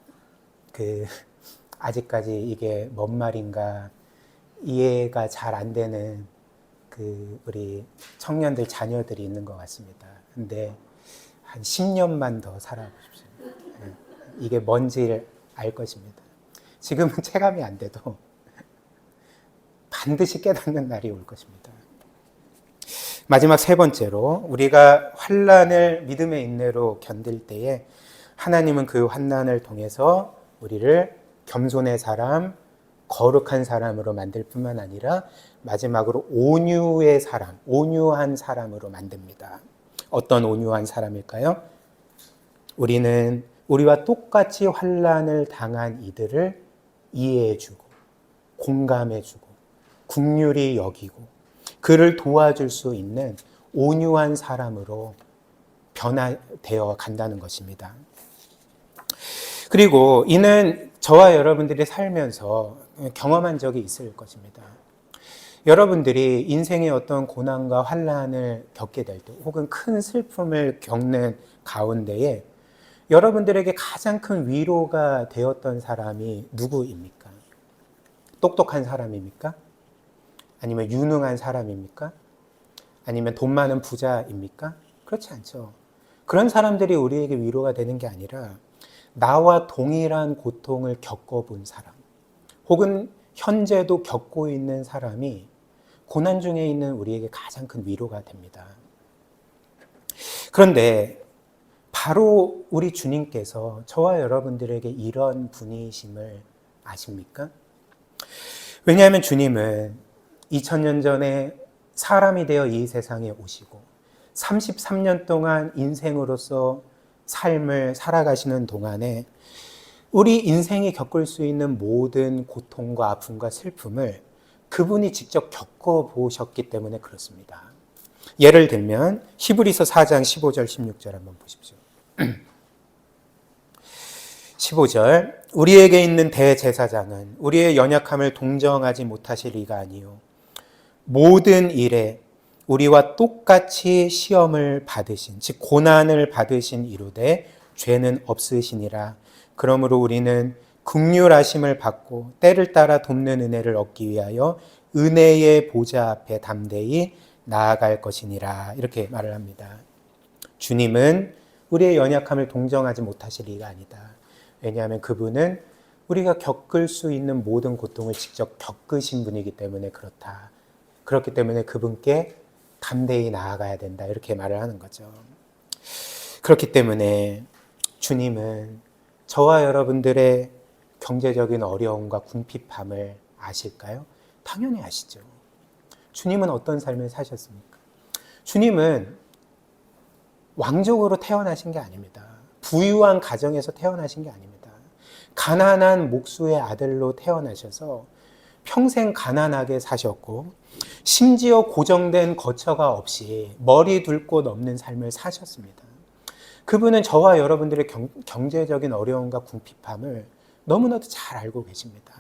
아직까지 이게 뭔 말인가 이해가 잘 안 되는 우리 청년들 자녀들이 있는 것 같습니다. 근데 한 10년만 더 살아보십시오. 이게 뭔지를 알 것입니다. 지금은 체감이 안 돼도 반드시 깨닫는 날이 올 것입니다. 마지막 세 번째로 우리가 환난을 믿음의 인내로 견딜 때에 하나님은 그 환난을 통해서 우리를 겸손의 사람, 거룩한 사람으로 만들 뿐만 아니라 마지막으로 온유의 사람, 온유한 사람으로 만듭니다. 어떤 온유한 사람일까요? 우리는 우리와 똑같이 환난을 당한 이들을 이해해주고 공감해주고 긍휼히 여기고 그를 도와줄 수 있는 온유한 사람으로 변화되어 간다는 것입니다. 그리고 이는 저와 여러분들이 살면서 경험한 적이 있을 것입니다. 여러분들이 인생의 어떤 고난과 환난을 겪게 될 때 혹은 큰 슬픔을 겪는 가운데에 여러분들에게 가장 큰 위로가 되었던 사람이 누구입니까? 똑똑한 사람입니까? 아니면 유능한 사람입니까? 아니면 돈 많은 부자입니까? 그렇지 않죠. 그런 사람들이 우리에게 위로가 되는 게 아니라 나와 동일한 고통을 겪어본 사람 혹은 현재도 겪고 있는 사람이 고난 중에 있는 우리에게 가장 큰 위로가 됩니다. 그런데 바로 우리 주님께서 저와 여러분들에게 이런 분이심을 아십니까? 왜냐하면 주님은 2000년 전에 사람이 되어 이 세상에 오시고 33년 동안 인생으로서 삶을 살아가시는 동안에 우리 인생이 겪을 수 있는 모든 고통과 아픔과 슬픔을 그분이 직접 겪어보셨기 때문에 그렇습니다. 예를 들면 히브리서 4장 15절 16절 한번 보십시오. 15절 우리에게 있는 대제사장은 우리의 연약함을 동정하지 못하실 리가 아니요 모든 일에 우리와 똑같이 시험을 받으신 즉 고난을 받으신 이루되 죄는 없으시니라. 그러므로 우리는 긍휼하심을 받고 때를 따라 돕는 은혜를 얻기 위하여 은혜의 보좌 앞에 담대히 나아갈 것이니라. 이렇게 말을 합니다. 주님은 우리의 연약함을 동정하지 못하실 리가 아니다. 왜냐하면 그분은 우리가 겪을 수 있는 모든 고통을 직접 겪으신 분이기 때문에 그렇다. 그렇기 때문에 그분께 담대히 나아가야 된다. 이렇게 말을 하는 거죠. 그렇기 때문에 주님은 저와 여러분들의 경제적인 어려움과 궁핍함을 아실까요? 당연히 아시죠. 주님은 어떤 삶을 사셨습니까? 주님은 왕족으로 태어나신 게 아닙니다. 부유한 가정에서 태어나신 게 아닙니다. 가난한 목수의 아들로 태어나셔서 평생 가난하게 사셨고 심지어 고정된 거처가 없이 머리 둘 곳 없는 삶을 사셨습니다. 그분은 저와 여러분들의 경제적인 어려움과 궁핍함을 너무나도 잘 알고 계십니다.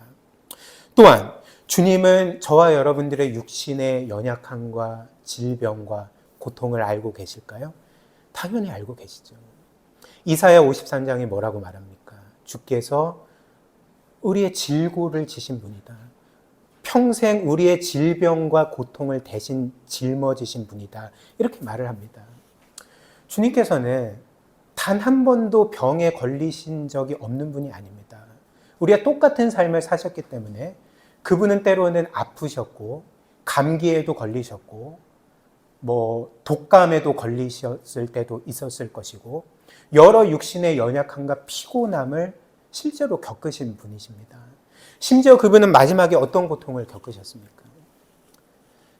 또한 주님은 저와 여러분들의 육신의 연약함과 질병과 고통을 알고 계실까요? 당연히 알고 계시죠. 이사야 53장이 뭐라고 말합니까? 주께서 우리의 질고를 지신 분이다. 평생 우리의 질병과 고통을 대신 짊어지신 분이다. 이렇게 말을 합니다. 주님께서는 단 한 번도 병에 걸리신 적이 없는 분이 아닙니다. 우리가 똑같은 삶을 사셨기 때문에 그분은 때로는 아프셨고 감기에도 걸리셨고 독감에도 걸리셨을 때도 있었을 것이고 여러 육신의 연약함과 피곤함을 실제로 겪으신 분이십니다. 심지어 그분은 마지막에 어떤 고통을 겪으셨습니까?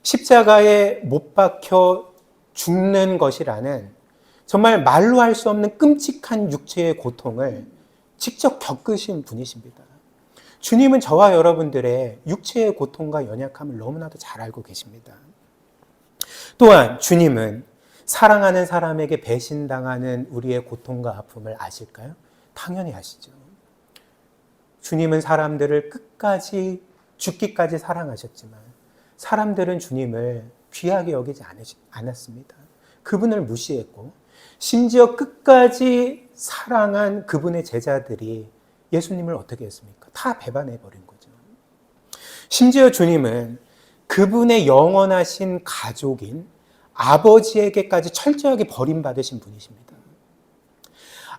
십자가에 못 박혀 죽는 것이라는 정말 말로 할 수 없는 끔찍한 육체의 고통을 직접 겪으신 분이십니다. 주님은 저와 여러분들의 육체의 고통과 연약함을 너무나도 잘 알고 계십니다. 또한 주님은 사랑하는 사람에게 배신당하는 우리의 고통과 아픔을 아실까요? 당연히 아시죠. 주님은 사람들을 끝까지 죽기까지 사랑하셨지만 사람들은 주님을 귀하게 여기지 않았습니다. 그분을 무시했고 심지어 끝까지 사랑한 그분의 제자들이 예수님을 어떻게 했습니까? 다 배반해버린 거죠. 심지어 주님은 그분의 영원하신 가족인 아버지에게까지 철저하게 버림받으신 분이십니다.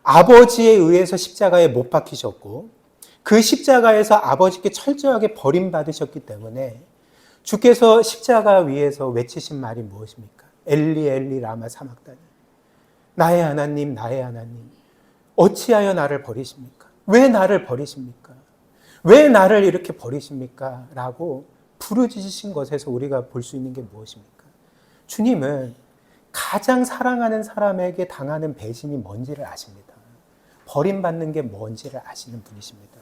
아버지에 의해서 십자가에 못 박히셨고 그 십자가에서 아버지께 철저하게 버림받으셨기 때문에 주께서 십자가 위에서 외치신 말이 무엇입니까? 엘리 엘리 라마 사막다니, 나의 하나님 나의 하나님 어찌하여 나를 버리십니까? 왜 나를 버리십니까? 왜 나를 이렇게 버리십니까? 라고 부르짖으신 것에서 우리가 볼 수 있는 게 무엇입니까? 주님은 가장 사랑하는 사람에게 당하는 배신이 뭔지를 아십니다. 버림받는 게 뭔지를 아시는 분이십니다.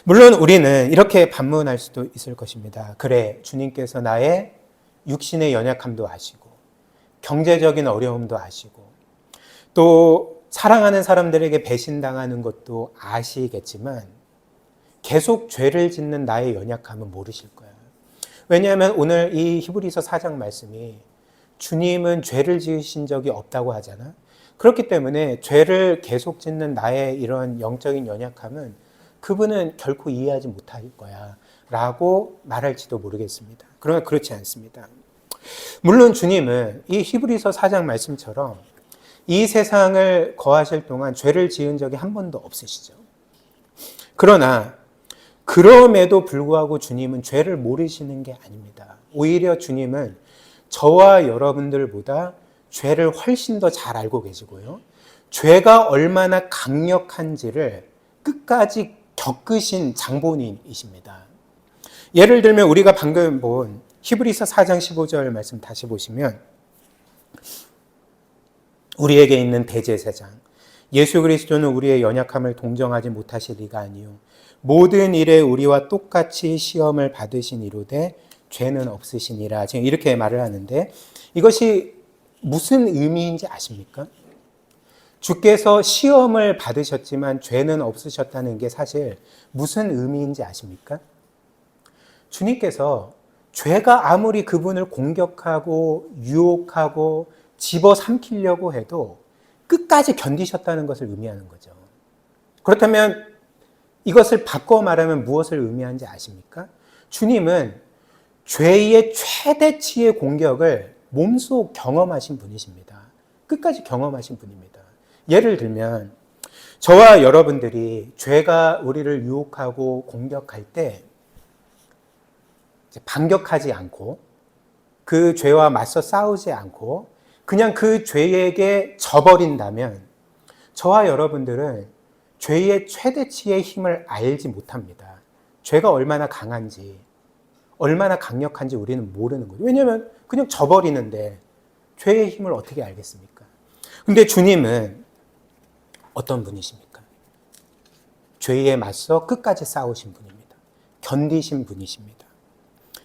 물론 우리는 이렇게 반문할 수도 있을 것입니다. 그래, 주님께서 나의 육신의 연약함도 아시고 경제적인 어려움도 아시고 또 사랑하는 사람들에게 배신당하는 것도 아시겠지만 계속 죄를 짓는 나의 연약함은 모르실 거예요. 왜냐하면 오늘 이 히브리서 4장 말씀이 주님은 죄를 지으신 적이 없다고 하잖아. 그렇기 때문에 죄를 계속 짓는 나의 이런 영적인 연약함은 그분은 결코 이해하지 못할 거야 라고 말할지도 모르겠습니다. 그러나 그렇지 않습니다. 물론 주님은 이 히브리서 4장 말씀처럼 이 세상을 거하실 동안 죄를 지은 적이 한 번도 없으시죠. 그러나 그럼에도 불구하고 주님은 죄를 모르시는 게 아닙니다. 오히려 주님은 저와 여러분들보다 죄를 훨씬 더 잘 알고 계시고요. 죄가 얼마나 강력한지를 끝까지 겪으신 장본인이십니다. 예를 들면 우리가 방금 본 히브리서 4장 15절 말씀 다시 보시면 우리에게 있는 대제사장 예수 그리스도는 우리의 연약함을 동정하지 못하실 리가 아니요 모든 일에 우리와 똑같이 시험을 받으신 이로되 죄는 없으시니라. 지금 이렇게 말을 하는데 이것이 무슨 의미인지 아십니까? 주께서 시험을 받으셨지만 죄는 없으셨다는 게 사실 무슨 의미인지 아십니까? 주님께서 죄가 아무리 그분을 공격하고 유혹하고 집어삼키려고 해도 끝까지 견디셨다는 것을 의미하는 거죠. 그렇다면 이것을 바꿔 말하면 무엇을 의미하는지 아십니까? 주님은 죄의 최대치의 공격을 몸소 경험하신 분이십니다. 끝까지 경험하신 분입니다. 예를 들면 저와 여러분들이 죄가 우리를 유혹하고 공격할 때 반격하지 않고 그 죄와 맞서 싸우지 않고 그냥 그 죄에게 져버린다면 저와 여러분들은 죄의 최대치의 힘을 알지 못합니다. 죄가 얼마나 강한지, 얼마나 강력한지 우리는 모르는 거죠. 왜냐하면 그냥 져버리는데 죄의 힘을 어떻게 알겠습니까? 근데 주님은 어떤 분이십니까? 죄에 맞서 끝까지 싸우신 분입니다. 견디신 분이십니다.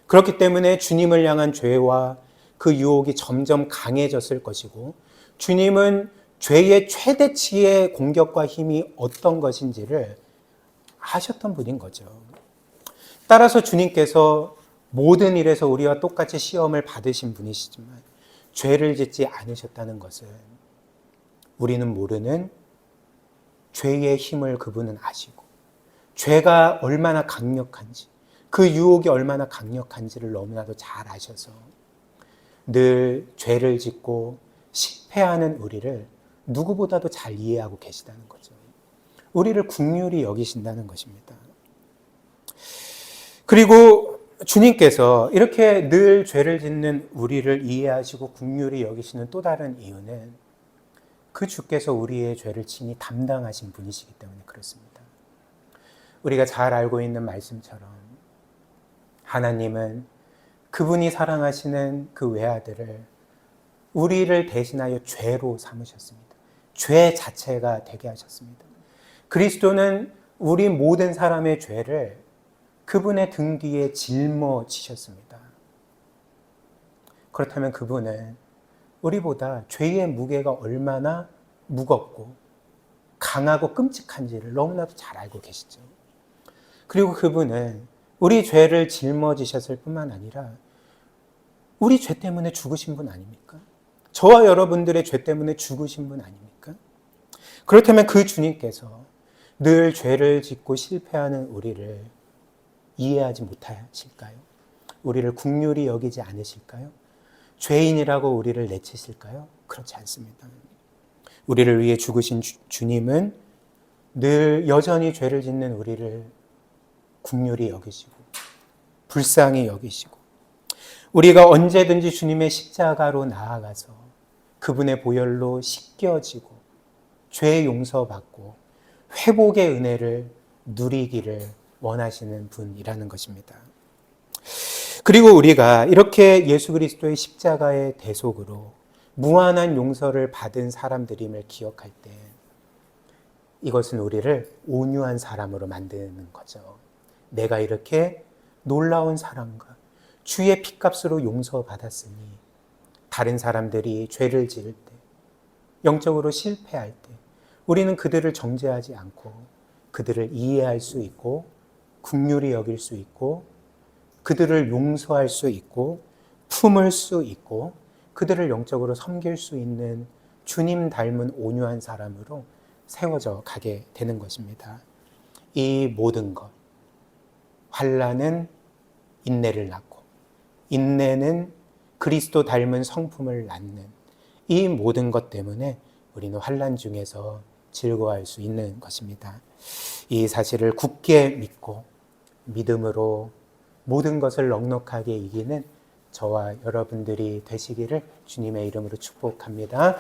그렇기 때문에 주님을 향한 죄와 그 유혹이 점점 강해졌을 것이고 주님은 죄의 최대치의 공격과 힘이 어떤 것인지를 아셨던 분인 거죠. 따라서 주님께서 모든 일에서 우리와 똑같이 시험을 받으신 분이시지만 죄를 짓지 않으셨다는 것은 우리는 모르는 죄의 힘을 그분은 아시고 죄가 얼마나 강력한지 그 유혹이 얼마나 강력한지를 너무나도 잘 아셔서 늘 죄를 짓고 실패하는 우리를 누구보다도 잘 이해하고 계시다는 거죠. 우리를 긍휼히 여기신다는 것입니다. 그리고 주님께서 이렇게 늘 죄를 짓는 우리를 이해하시고 긍휼히 여기시는 또 다른 이유는 그 주께서 우리의 죄를 친히 담당하신 분이시기 때문에 그렇습니다. 우리가 잘 알고 있는 말씀처럼 하나님은 그분이 사랑하시는 그 외아들을 우리를 대신하여 죄로 삼으셨습니다. 죄 자체가 되게 하셨습니다. 그리스도는 우리 모든 사람의 죄를 그분의 등 뒤에 짊어지셨습니다. 그렇다면 그분은 우리보다 죄의 무게가 얼마나 무겁고 강하고 끔찍한지를 너무나도 잘 알고 계시죠. 그리고 그분은 우리 죄를 짊어지셨을 뿐만 아니라 우리 죄 때문에 죽으신 분 아닙니까? 저와 여러분들의 죄 때문에 죽으신 분 아닙니까? 그렇다면 그 주님께서 늘 죄를 짓고 실패하는 우리를 이해하지 못하실까요? 우리를 긍휼히 여기지 않으실까요? 죄인이라고 우리를 내치실까요? 그렇지 않습니다. 우리를 위해 죽으신 주님은 늘 여전히 죄를 짓는 우리를 긍휼히 여기시고 불쌍히 여기시고 우리가 언제든지 주님의 십자가로 나아가서 그분의 보혈로 씻겨지고 죄 용서받고 회복의 은혜를 누리기를 원하시는 분이라는 것입니다. 그리고 우리가 이렇게 예수 그리스도의 십자가의 대속으로 무한한 용서를 받은 사람들임을 기억할 때 이것은 우리를 온유한 사람으로 만드는 거죠. 내가 이렇게 놀라운 사랑과 주의 피값으로 용서받았으니 다른 사람들이 죄를 지을 때, 영적으로 실패할 때 우리는 그들을 정죄하지 않고 그들을 이해할 수 있고 긍휼히 여길 수 있고 그들을 용서할 수 있고 품을 수 있고 그들을 영적으로 섬길 수 있는 주님 닮은 온유한 사람으로 세워져 가게 되는 것입니다. 이 모든 것, 환난은 인내를 낳고 인내는 그리스도 닮은 성품을 낳는 이 모든 것 때문에 우리는 환난 중에서 즐거워할 수 있는 것입니다. 이 사실을 굳게 믿고 믿음으로 모든 것을 넉넉하게 이기는 저와 여러분들이 되시기를 주님의 이름으로 축복합니다.